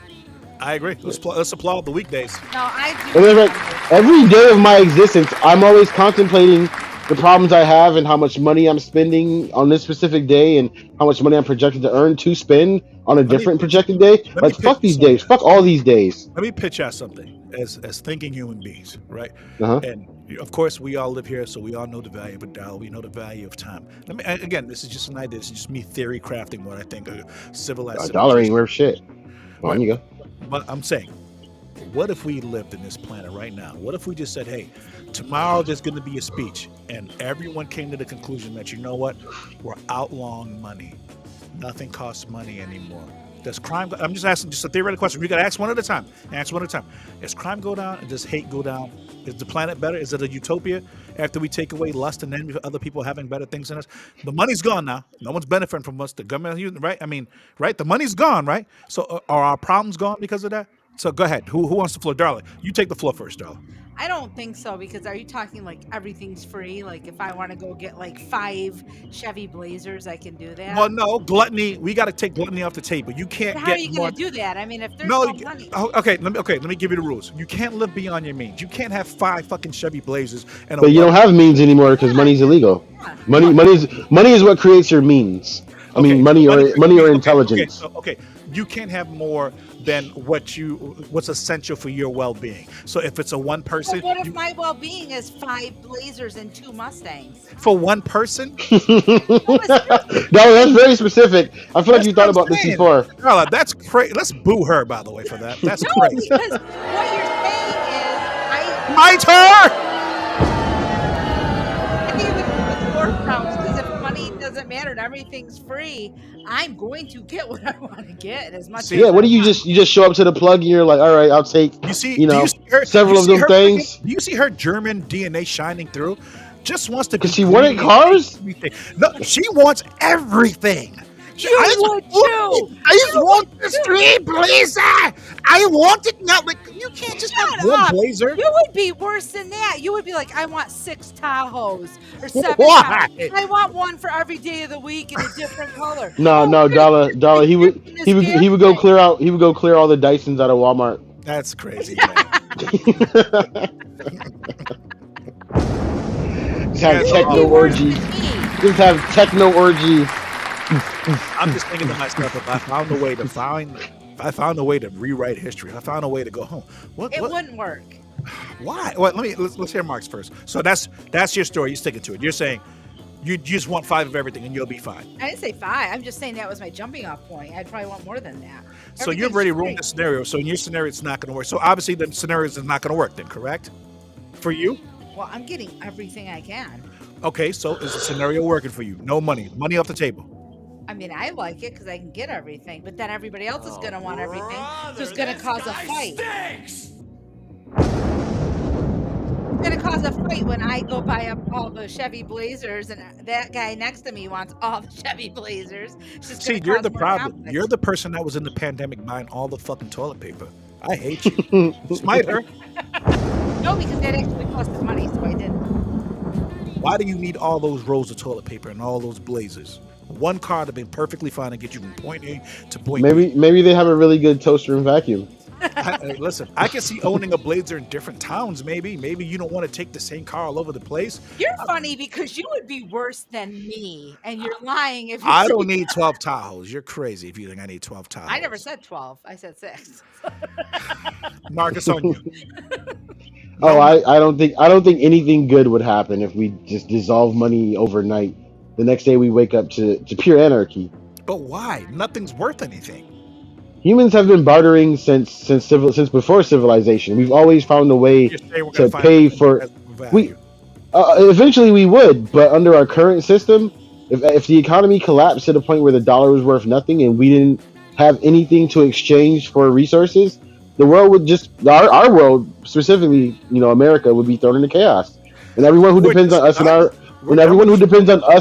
S1: Let's applaud the weekdays.
S3: No, I do.
S2: And then,
S3: love
S2: like,
S3: Mondays.
S2: every day of my existence, I'm always contemplating the problems I have and how much money I'm spending on this specific day and how much money I'm projected to earn to spend on a different projected day.
S1: me
S2: Like, fuck
S1: pitch
S2: these
S1: something.
S2: days. Fuck all these days.
S1: Let me pitch out something as thinking human beings, right?
S2: Uh-huh.
S1: And of course, we all live here, so we all know the value of a dollar. We know the value of time. Again, this is just an idea. This is just me theory crafting what I think a civilized.
S2: A dollar ain't worth shit. On you go.
S1: But I'm saying, what if we lived in this planet right now? What if we just said, hey, tomorrow there's going to be a speech, and everyone came to the conclusion that, you know what, we're outlawing money. Nothing costs money anymore. Does crime? I'm just asking, just a theoretical question. We got to ask one at a time. Answer one at a time. Does crime go down? And does hate go down? Is the planet better? Is it a utopia after we take away lust and envy for other people having better things than us? The money's gone now. No one's benefiting from us. The government, right? I mean, right? The money's gone, right? So are our problems gone because of that? So go ahead. Who wants the floor? Darla, you take the floor first, Darla.
S3: I don't think so, because are you talking like everything's free? Like if I want to go get like 5 Chevy Blazers, I can do that?
S1: Well, no, gluttony. We got to take gluttony off the table. You can't
S3: But how
S1: get
S3: are you
S1: more.
S3: going to do that? I mean, if there's
S1: No,
S3: no money.
S1: okay. Let me give you the rules. You can't live beyond your means. You can't have 5 fucking Chevy Blazers and a
S2: But you don't have means anymore because money's illegal. Money is what creates your means. I mean, money or intelligence.
S1: Okay. You can't have more than what's essential for your well-being. So if it's a one person,
S3: But what if my well-being is 5 Blazers and 2 Mustangs?
S1: for one person,
S2: No, that's very specific. I feel like you thought about this before.
S1: Carla, that's crazy. Let's boo her, by the way, for that. That's
S3: No,
S1: crazy.
S3: because what you're saying is
S1: My turn.
S3: I think it's forefront, because if money doesn't matter and everything's free, I'm going to get what I want to get as much.
S2: Yeah, what do you just show up to the plug and you're like, all right, I'll take
S1: You see,
S2: you know,
S1: do you see her,
S2: several
S1: you
S2: of
S1: see
S2: them
S1: her
S2: things.
S1: freaking- do you see her German DNA shining through? Just wants to.
S2: Because she wanted cars?
S1: Everything. No, she wants everything.
S3: You would too.
S1: I just want the street blazer. I want it now. Like you can't just have
S3: Shut
S1: one
S3: up.
S1: blazer.
S3: You would be worse than that. You would be like, I want 6 Tahoes or 7
S1: Why?
S3: Tahoes. I want one for every day of the week in a different color.
S2: No, Dollar. He would go clear out. He would go clear all the Dysons out of Walmart.
S1: That's crazy. Man.
S2: Just have
S1: Yeah,
S2: techno
S3: Be worse
S2: orgies.
S3: than me.
S2: Just have techno orgies.
S1: I'm just thinking to myself, if I found a way to rewrite history, if I found a way to go home.
S3: It wouldn't work.
S1: Why? Well, let's hear Mark's first. So that's your story. You sticking to it. You're saying you just want 5 of everything and you'll be fine.
S3: I didn't say 5. I'm just saying that was my jumping off point. I'd probably want more than that.
S1: So you've already ruined the scenario. So in your scenario, it's not going to work. So obviously the scenario is not going to work then, correct? For you?
S3: Well, I'm getting everything I can.
S1: Okay, so is the scenario working for you? No money, money off the table.
S3: I mean, I like it because I can get everything, but then everybody else is going to want everything. So it's going to cause a fight. It's going to cause a fight when I go buy up all the Chevy Blazers and that guy next to me wants all the Chevy Blazers. It's just
S1: See,
S3: gonna
S1: you're
S3: cause
S1: the
S3: more
S1: problem.
S3: conflict.
S1: You're the person that was in the pandemic buying all the fucking toilet paper. I hate you. Smite her.
S3: No, because that actually costed money, so I didn't.
S1: Why do you need all those rolls of toilet paper and all those blazers? One car would have been perfectly fine to get you from point A to point B.
S2: Maybe they have a really good toaster and vacuum.
S1: Listen, I can see owning a blazer in different towns. Maybe you don't want to take the same car all over the place.
S3: You're funny because you would be worse than me, and you're lying if you
S1: I
S3: say
S1: don't need 12 Tahoes. You're crazy if you think I need 12 Tahoes.
S3: I never said 12. I said 6.
S1: Marcus on you.
S2: Oh, I don't think anything good would happen if we just dissolve money overnight. The next day we wake up to pure anarchy.
S1: But why? Nothing's worth anything.
S2: Humans have been bartering since before civilization. We've always found a way to pay for. Eventually we would, but under our current system, if the economy collapsed to the point where the dollar was worth nothing and we didn't have anything to exchange for resources, the world would just our world specifically, America, would be thrown into chaos, and everyone who depends on us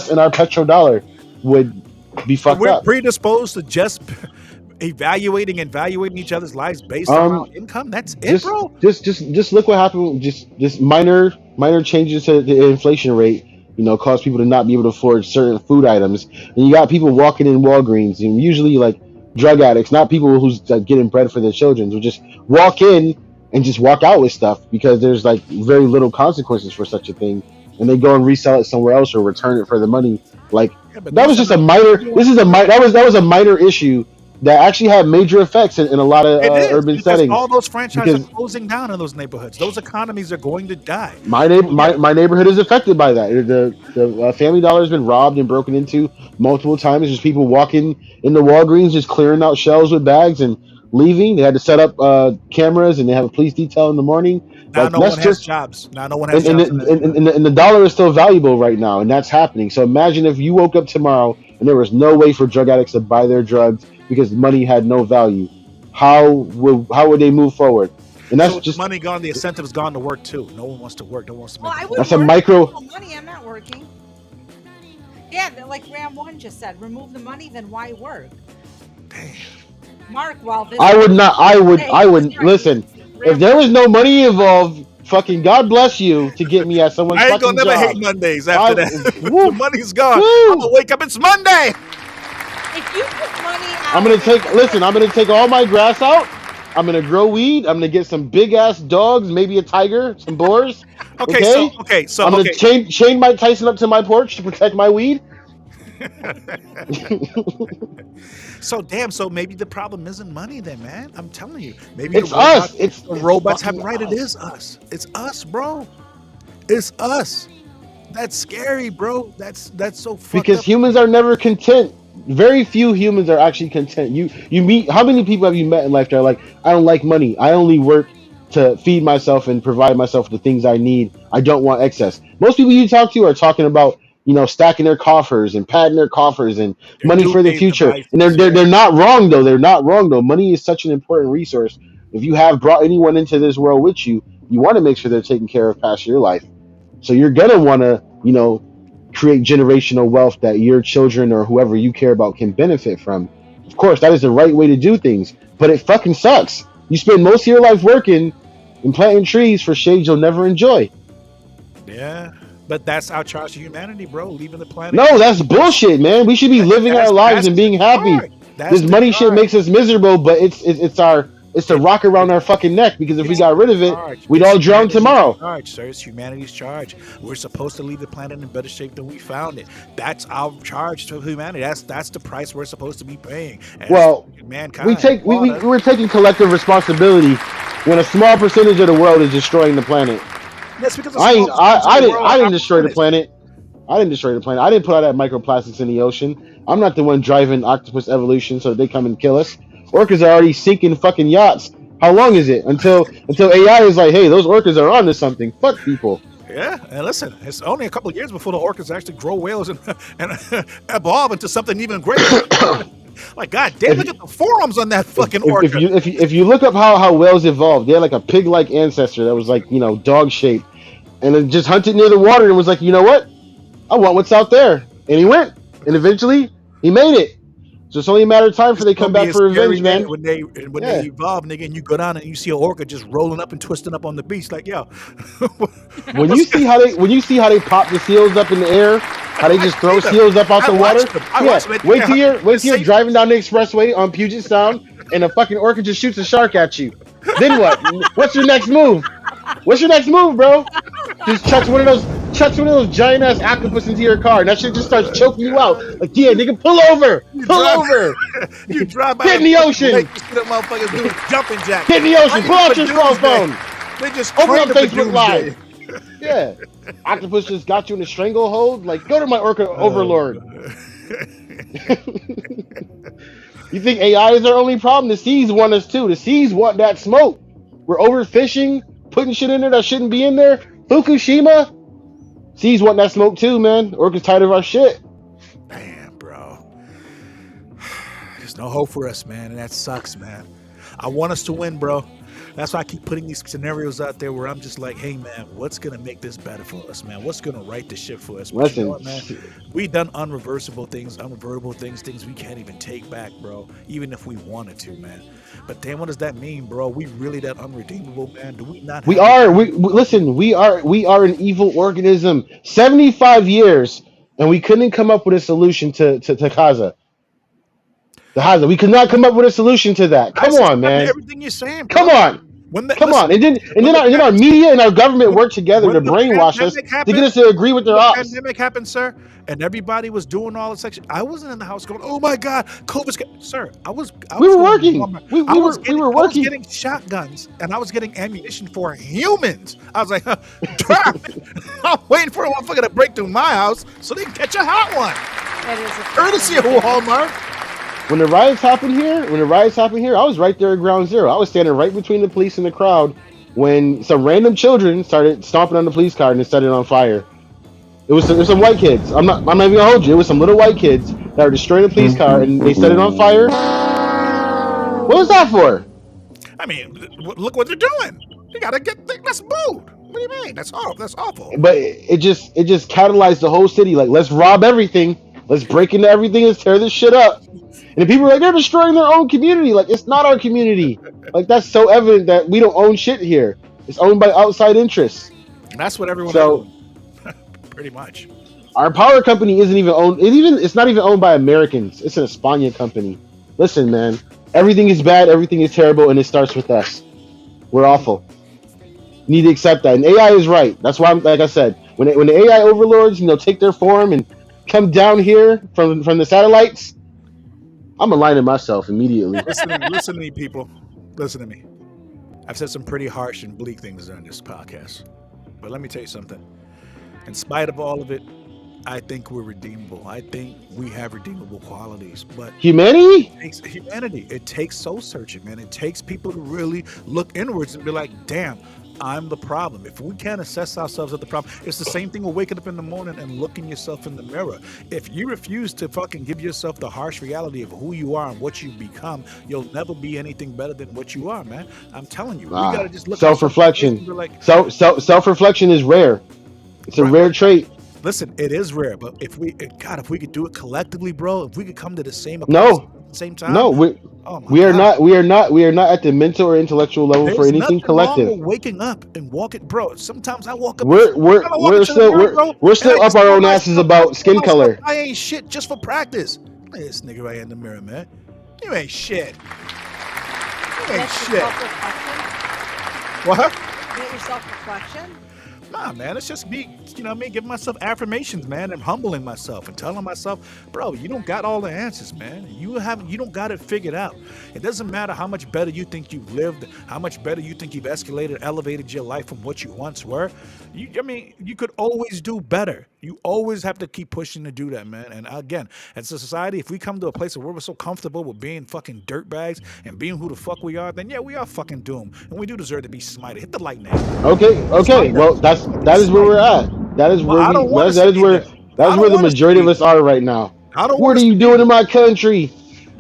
S2: and our petrodollar would be fucked
S1: we're
S2: up.
S1: Predisposed to just evaluating each other's lives based on our income. That's it, bro.
S2: Just look what happened. Just minor changes to the inflation rate, cause people to not be able to afford certain food items. And you got people walking in Walgreens, and usually like drug addicts, not people who's getting bread for their children, who just walk in and just walk out with stuff because there's like very little consequences for such a thing, and they go and resell it somewhere else or return it for the money. Like that was just a minor. That was a minor issue that actually had major effects in a lot of urban settings.
S1: All those franchises are closing down in those neighborhoods. Those economies are going to die.
S2: My neighborhood is affected by that. The Family Dollar has been robbed and broken into multiple times. There's people walking in the Walgreens just clearing out shelves with bags and leaving. They had to set up cameras, and they have a police detail in the morning.
S1: Now no one has jobs. Now no one has
S2: jobs. And the dollar is still valuable right now, and that's happening. So imagine if you woke up tomorrow and there was no way for drug addicts to buy their drugs because money had no value. How would they move forward? And that's just
S1: money gone. The incentive's gone to work too. No one wants to work. No one wants to make.
S2: That's a micro.
S3: Money. I'm not working. Yeah, like Ram One just said, remove the money. Then why work?
S1: Damn.
S3: Mark, while this
S2: I would not. I would listen. If there was no money involved, fucking God bless you to get me at someone's fucking job.
S1: I ain't gonna never hate Mondays after that. The money's gone. I'm gonna wake up. It's Monday.
S3: If you put money out,
S2: I'm gonna take all my grass out. I'm gonna grow weed. I'm gonna get some big ass dogs, maybe a tiger, some boars.
S1: Okay, so
S2: I'm gonna chain Mike Tyson up to my porch to protect my weed.
S1: So maybe the problem isn't money then, man. I'm telling you, maybe
S2: it's us. It's
S1: the robots have right. It is us. It's us, bro. It's us. That's scary, bro. That's so fucked
S2: because
S1: up.
S2: Humans are never content. Very few humans are actually content. You meet, how many people have you met in life that are like, I don't like money. I only work to feed myself and provide myself the things I need. I don't want excess. Most people you talk to are talking about, stacking their coffers and padding their coffers and money for the future. And they're not wrong though. They're not wrong though. Money is such an important resource. If you have brought anyone into this world with you, you want to make sure they're taken care of past your life. So you're gonna want to, create generational wealth that your children or whoever you care about can benefit from. Of course, that is the right way to do things, but it fucking sucks. You spend most of your life working and planting trees for shades you'll never enjoy.
S1: Yeah, but that's our charge to humanity, bro. Leaving the planet.
S2: No, that's bullshit, man. We should be living our lives and being happy. This money shit makes us miserable, but it's the rock around our fucking neck, because if we got rid of it, we'd all drown tomorrow.
S1: Charge, sir. It's humanity's charge. We're supposed to leave the planet in better shape than we found it. That's our charge to humanity. That's the price we're supposed to be paying.
S2: Well,
S1: mankind.
S2: We're taking collective responsibility when a small percentage of the world is destroying the planet.
S1: That's because
S2: I didn't destroy the planet. I didn't destroy the planet. I didn't put all that microplastics in the ocean. I'm not the one driving octopus evolution so that they come and kill us. Orcas are already sinking fucking yachts. How long is it until AI is like, hey, those orcas are onto something? Fuck people.
S1: Yeah, and listen, it's only a couple of years before the orcas actually grow whales and evolve into something even greater. Like, god damn, look at the forearms on that fucking orca.
S2: If you look up how whales evolved, they had like a pig-like ancestor that was like, dog shaped, and it just hunted near the water and was like, you know what, I want what's out there, and he went, and eventually he made it. So it's only a matter of time for they come back for revenge, man.
S1: When they evolve, nigga, and you go down and you see an orca just rolling up and twisting up on the beach, like, yo.
S2: when you see how they pop the seals up in the air, how they just throw seals up out the water. Wait till you're driving down the expressway on Puget Sound and a fucking orca just shoots a shark at you. Then what? What's your next move? What's your next move, bro? Just chucks one of those giant ass octopus into your car, and that shit just starts choking you out. Like, yeah, nigga, pull over.
S1: You drive by.
S2: Get in the ocean.
S1: Like, you see them motherfuckers doing jumping jacks.
S2: Get in the ocean. Pull out your cell phone.
S1: They just
S2: open up Facebook Live. Yeah, octopus just got you in a stranglehold. Like, go to my orca overlord. You think AI is our only problem? The seas want us too. The seas want that smoke. We're overfishing, putting shit in there that shouldn't be in there. Fukushima. Seas want that smoke too, man. Orca's tired of our shit.
S1: Damn, bro. There's no hope for us, man, and that sucks, man. I want us to win, bro. That's why I keep putting these scenarios out there where I'm just like, hey, man, what's going to make this better for us, man? What's going to right the ship for us? But you know what, man? We've done unreversible things, things we can't even take back, bro, even if we wanted to, man. But damn, what does that mean, bro? We really that unredeemable, man? Do we not?
S2: Listen, we are an evil organism. 75 years, and we couldn't come up with a solution to Gaza. The Haza. We could not come up with a solution to that. Come on, man.
S1: Everything you're saying, bro.
S2: Come on. Come on. And then our media and our government work together to brainwash us to get us to agree with their ops.
S1: When the pandemic happened, sir, and everybody was doing all the section. I wasn't in the house going, "Oh my God, COVID's." Sir,
S2: we were working. We were working.
S1: I was getting shotguns and I was getting ammunition for humans. I was like, "Drop it." I'm waiting for a motherfucker to break through my house so they can catch a hot one. Courtesy of Walmart.
S2: When the riots happened here, I was right there at ground zero. I was standing right between the police and the crowd when some random children started stomping on the police car and it set it on fire. It was some white kids. I'm not even gonna hold you. It was some little white kids that were destroying the police car and they set it on fire. What was that for?
S1: I mean, look what they're doing. You gotta that's bold. What do you mean? That's awful.
S2: But it just catalyzed the whole city. Like, let's rob everything. Let's break into everything and tear this shit up. And people are like, they're destroying their own community. Like, it's not our community. Like, that's so evident that we don't own shit here. It's owned by outside interests.
S1: And that's what everyone's doing. Pretty much.
S2: Our power company isn't even owned. It's not even owned by Americans. It's an Espana company. Listen, man. Everything is bad. Everything is terrible. And it starts with us. We're awful. You need to accept that. And AI is right. That's why, like I said, when the AI overlords, take their form and come down here from the satellites, I'm aligning myself immediately.
S1: Listen to me, people. Listen to me. I've said some pretty harsh and bleak things on this podcast. But let me tell you something. In spite of all of it, I think we're redeemable. I think we have redeemable qualities. But
S2: humanity?
S1: It takes soul searching, man. It takes people to really look inwards and be like, damn, I'm the problem. If we can't assess ourselves as the problem, it's the same thing with waking up in the morning and looking yourself in the mirror. If you refuse to fucking give yourself the harsh reality of who you are and what you become, you'll never be anything better than what you are, man. I'm telling you. We gotta just look
S2: self-reflection.
S1: Like,
S2: self-reflection is rare. It's a rare trait.
S1: Listen, it is rare, but if we could do it collectively, bro, if we could come to the same same time.
S2: No, we are not at the mental or intellectual level for anything collective.
S1: Wrong with waking up and walking, bro. Sometimes I walk up.
S2: We're still up our own asses about skin color.
S1: I ain't shit just for practice. Look at this nigga right in the mirror, man. You ain't shit. You ain't shit. What?
S3: Get your self-reflection.
S1: Nah, man, it's just me, me giving myself affirmations, man, and humbling myself and telling myself, bro, you don't got all the answers, man. You don't got it figured out. It doesn't matter how much better you think you've lived, how much better you think you've escalated, elevated your life from what you once were. You could always do better. You always have to keep pushing to do that, man. And again, as a society, if we come to a place where we're so comfortable with being fucking dirtbags and being who the fuck we are, then yeah, we are fucking doomed. And we do deserve to be smited. Hit the like now.
S2: Okay. Well, that's that is where we're at. That is where
S1: I don't want us
S2: that
S1: to
S2: is
S1: be
S2: where
S1: there.
S2: that's
S1: I
S2: where
S1: don't
S2: the
S1: want us to
S2: majority
S1: be
S2: of us
S1: there.
S2: are right now.
S1: I don't
S2: What
S1: want
S2: are
S1: us
S2: you
S1: to
S2: doing
S1: be
S2: in my country?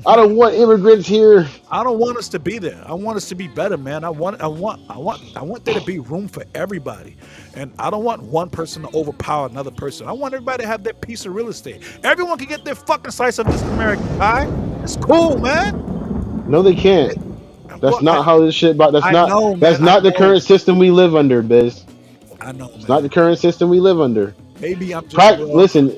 S2: I don't want immigrants here.
S1: I don't want us to be there. I want us to be better, man. I want there to be room for everybody. And I don't want one person to overpower another person. I want everybody to have their piece of real estate. Everyone can get their fucking slice of this American pie. It's cool, man.
S2: No, they can't. That's
S1: Well,
S2: not how this shit. That's
S1: I
S2: not.
S1: know,
S2: That's
S1: man. I
S2: not the
S1: know.
S2: current system we live under, Biz.
S1: I know,
S2: It's not the
S1: man.
S2: current system we live under.
S1: Maybe I'm just
S2: Listen,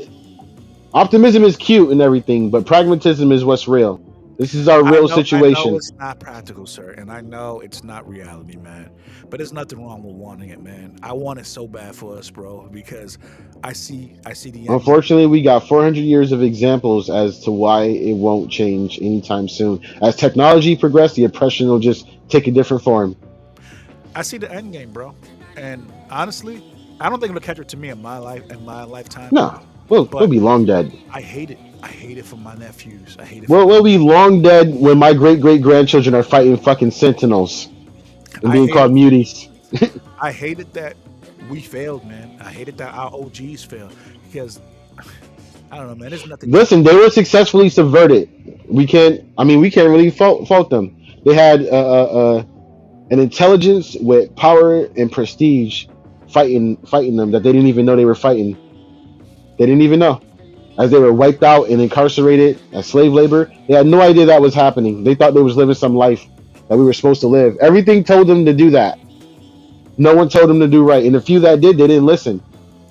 S2: optimism is cute and everything, but pragmatism is what's real. This is our real
S1: I know
S2: situation.
S1: it's not practical, sir, and I know it's not reality, man. But there's nothing wrong with wanting it, man. I want it so bad for us, bro, because I see the end.
S2: Unfortunately, we got 400 years of examples as to why it won't change anytime soon. As technology progresses, the oppression will just take a different form.
S1: I see the end game, bro. And honestly, I don't think it'll catch up to me in my lifetime.
S2: No, we'll be long dead.
S1: I hate it. I hate it for my nephews. I hate it.
S2: We'll be long dead when my great grandchildren are fighting fucking sentinels and being called muties.
S1: I hated that we failed, man. I hated that our OGs failed because I don't know, man. There's nothing.
S2: Listen, they were successfully subverted. We can't really fault them. They had an intelligence with power and prestige fighting them that they didn't even know they were fighting. They didn't even know. As they were wiped out and incarcerated as slave labor, they had no idea that was happening. They thought they was living some life that we were supposed to live. Everything told them to do that. No one told them to do right. And the few that did, they didn't listen.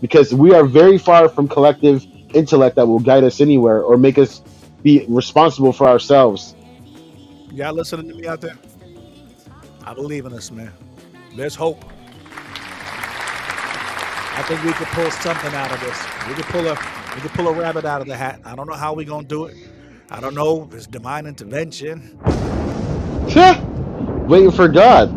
S2: Because we are very far from collective intellect that will guide us anywhere or make us be responsible for ourselves.
S1: Y'all listening to me out there? I believe in us, man. There's hope. I think we could pull something out of this. We could pull a rabbit out of the hat. I don't know how we're gonna do it. I don't know if it's divine intervention.
S2: Waiting for God.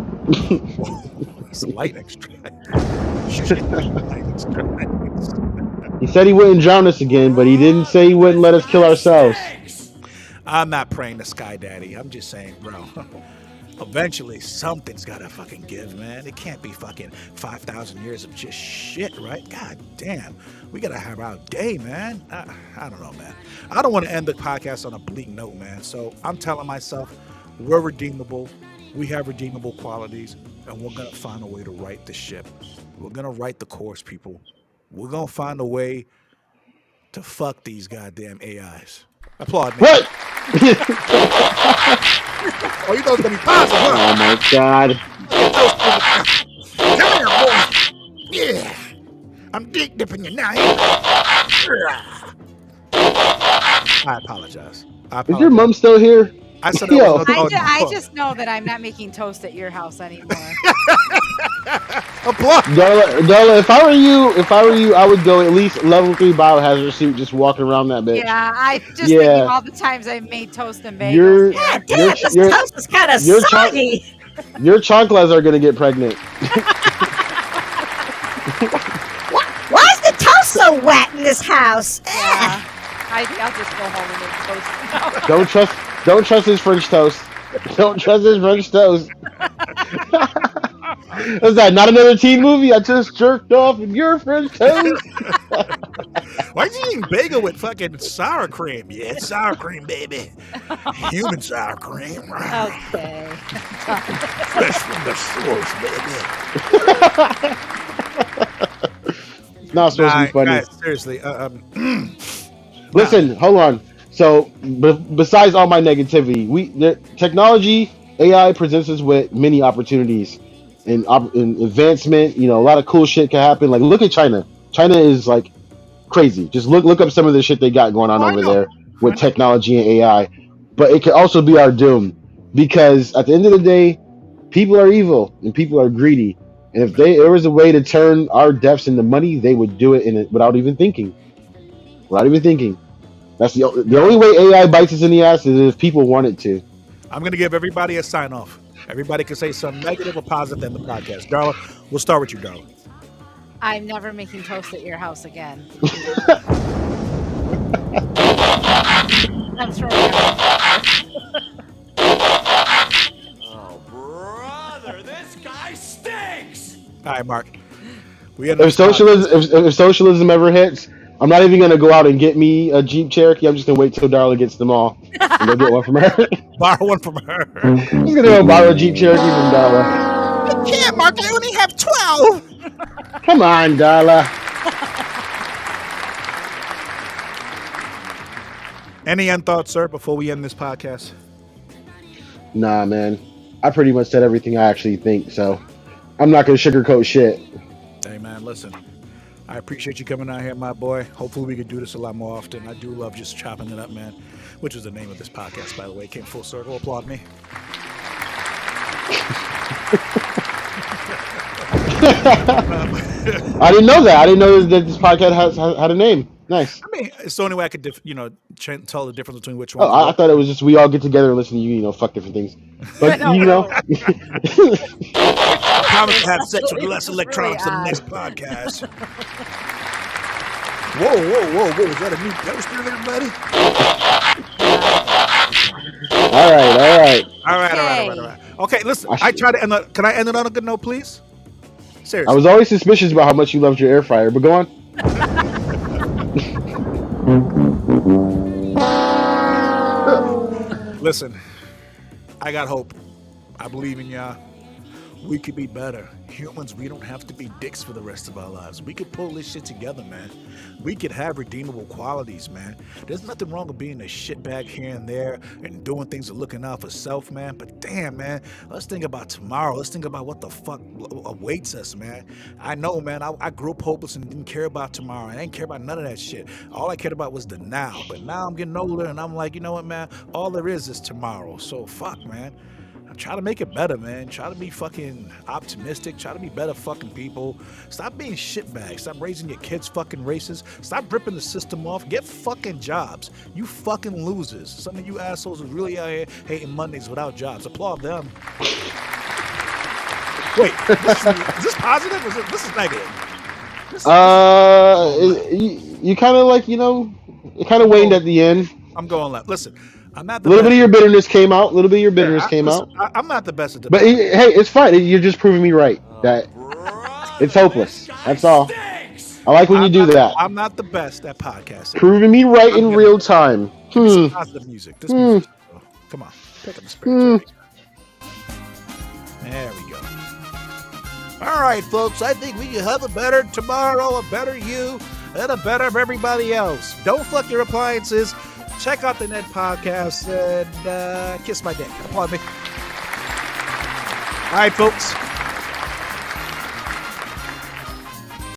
S1: It's light extract. Light extract.
S2: He said he wouldn't drown us again, but he didn't say he wouldn't let us kill ourselves.
S1: I'm not praying to Sky Daddy. I'm just saying, bro. Eventually, something's gotta fucking give, man. It can't be fucking 5,000 years of just shit, right? God damn. We gotta have our day, man. I don't know, man. I don't want to end the podcast on a bleak note, man. So I'm telling myself, we're redeemable. We have redeemable qualities, and we're gonna find a way to right the ship. We're gonna right the course, people. We're gonna find a way to fuck these goddamn AIs. Applaud me.
S2: What?
S1: Oh, you know it's gonna be positive, huh?
S2: Oh my God.
S1: Come here, boy. Yeah. I'm deep dipping you now. I apologize.
S2: Is your mom still here?
S1: I said
S2: Yo.
S3: I just know that I'm not making toast at your house anymore.
S1: Applause.
S2: Darla, if I were you, I would go at least level 3 biohazard suit, just walking around that bitch.
S3: Yeah, I just thinking all the times I've made toast and bagels.
S5: God damn, this toast is kind of soggy.
S2: Your chanclas are gonna get pregnant.
S5: Why is the toast so wet in this house?
S3: Yeah. I'll just go home and make toast now.
S2: Don't trust his French toast. Don't trust his French toast. Was that not another teen movie? I just jerked off in your French toast.
S1: Why'd you eat bagel with fucking sour cream? Yeah, it's sour cream, baby. Human sour cream.
S3: Okay.
S1: Fresh from the source, baby.
S2: It's not supposed to be funny.
S1: Guys, seriously.
S2: Listen, hold on. So, besides all my negativity, the technology, AI presents us with many opportunities and advancement. You know, a lot of cool shit can happen. Like, look at China. China is like crazy. Just look up some of the shit they got going on over there with technology and AI. But it could also be our doom, because at the end of the day, people are evil and people are greedy. And if there was a way to turn our deaths into money, they would do it without even thinking. That's the only way AI bites us in the ass is if people want it to.
S1: I'm going to give everybody a sign off. Everybody can say something negative or positive in the podcast. Darla, we'll start with you, Darla.
S3: I'm never making toast at your house again. I'm throwing
S6: Oh, brother, this guy stinks!
S1: All right, Mark. We end
S2: If
S1: this podcast.
S2: socialism, if socialism ever hits, I'm not even gonna go out and get me a Jeep Cherokee. I'm just gonna wait till Darla gets them all and go get one from her.
S1: Borrow one from her.
S2: I'm just gonna go borrow a Jeep Cherokee from Darla.
S1: I can't, Mark. I only have 12.
S2: Come on, Darla.
S1: Any end thoughts, sir, before we end this podcast?
S2: Nah, man. I pretty much said everything I actually think, so I'm not gonna sugarcoat shit.
S1: Hey, man, listen. I appreciate you coming out here, my boy. Hopefully we could do this a lot more often. I do love just chopping it up, man, which is the name of this podcast, by the way. Came full circle. Applaud me.
S2: I didn't know that. I didn't know that this podcast had a name. Nice.
S1: I mean, it's the only way I could, tell the difference between which one.
S2: Oh, I thought it was just we all get together and listen to you, fuck different things. But
S1: Promise to have sex with less electronics in the next podcast. Whoa. Is that a new poster there, buddy?
S2: All right.
S1: Okay, listen. I try to end it. Can I end it on a good note, please? Seriously.
S2: I was always suspicious about how much you loved your air fryer, but go on.
S1: Listen, I got hope. I believe in y'all. We could be better. Humans, we don't have to be dicks for the rest of our lives. We could pull this shit together, man. We could have redeemable qualities, man. There's nothing wrong with being a shitbag here and there and doing things and looking out for self, man. But damn, man, let's think about tomorrow. Let's think about what the fuck awaits us, man. I know, man, I grew up hopeless and didn't care about tomorrow. I didn't care about none of that shit. All I cared about was the now. But now I'm getting older and I'm like, you know what, man? All there is tomorrow. So fuck, man. Try to make it better, man. Try to be fucking optimistic. Try to be better fucking people. Stop being shitbags. Stop raising your kids fucking racist. Stop ripping the system off. Get fucking jobs. You fucking losers. Some of you assholes who really out here hating Mondays without jobs. Applaud them. Wait, is this positive or this is negative?
S2: You kind of like, it kind of waned at the end.
S1: I'm going left. Listen. I'm not
S2: a little bit of your bitterness came out.
S1: I'm not the best at the.
S2: But hey, it's fine. You're just proving me right that it's hopeless. That's all. I like when you do that.
S1: I'm not the best at podcasting.
S2: Proving me right in real time.
S1: Some positive music. This music. Come on, pick up the spirit. There we go. All right, folks. I think we can have a better tomorrow, a better you, and a better everybody else. Don't fuck your appliances. Check out the Ned Podcast and kiss my dick. Applaud me. All right, folks.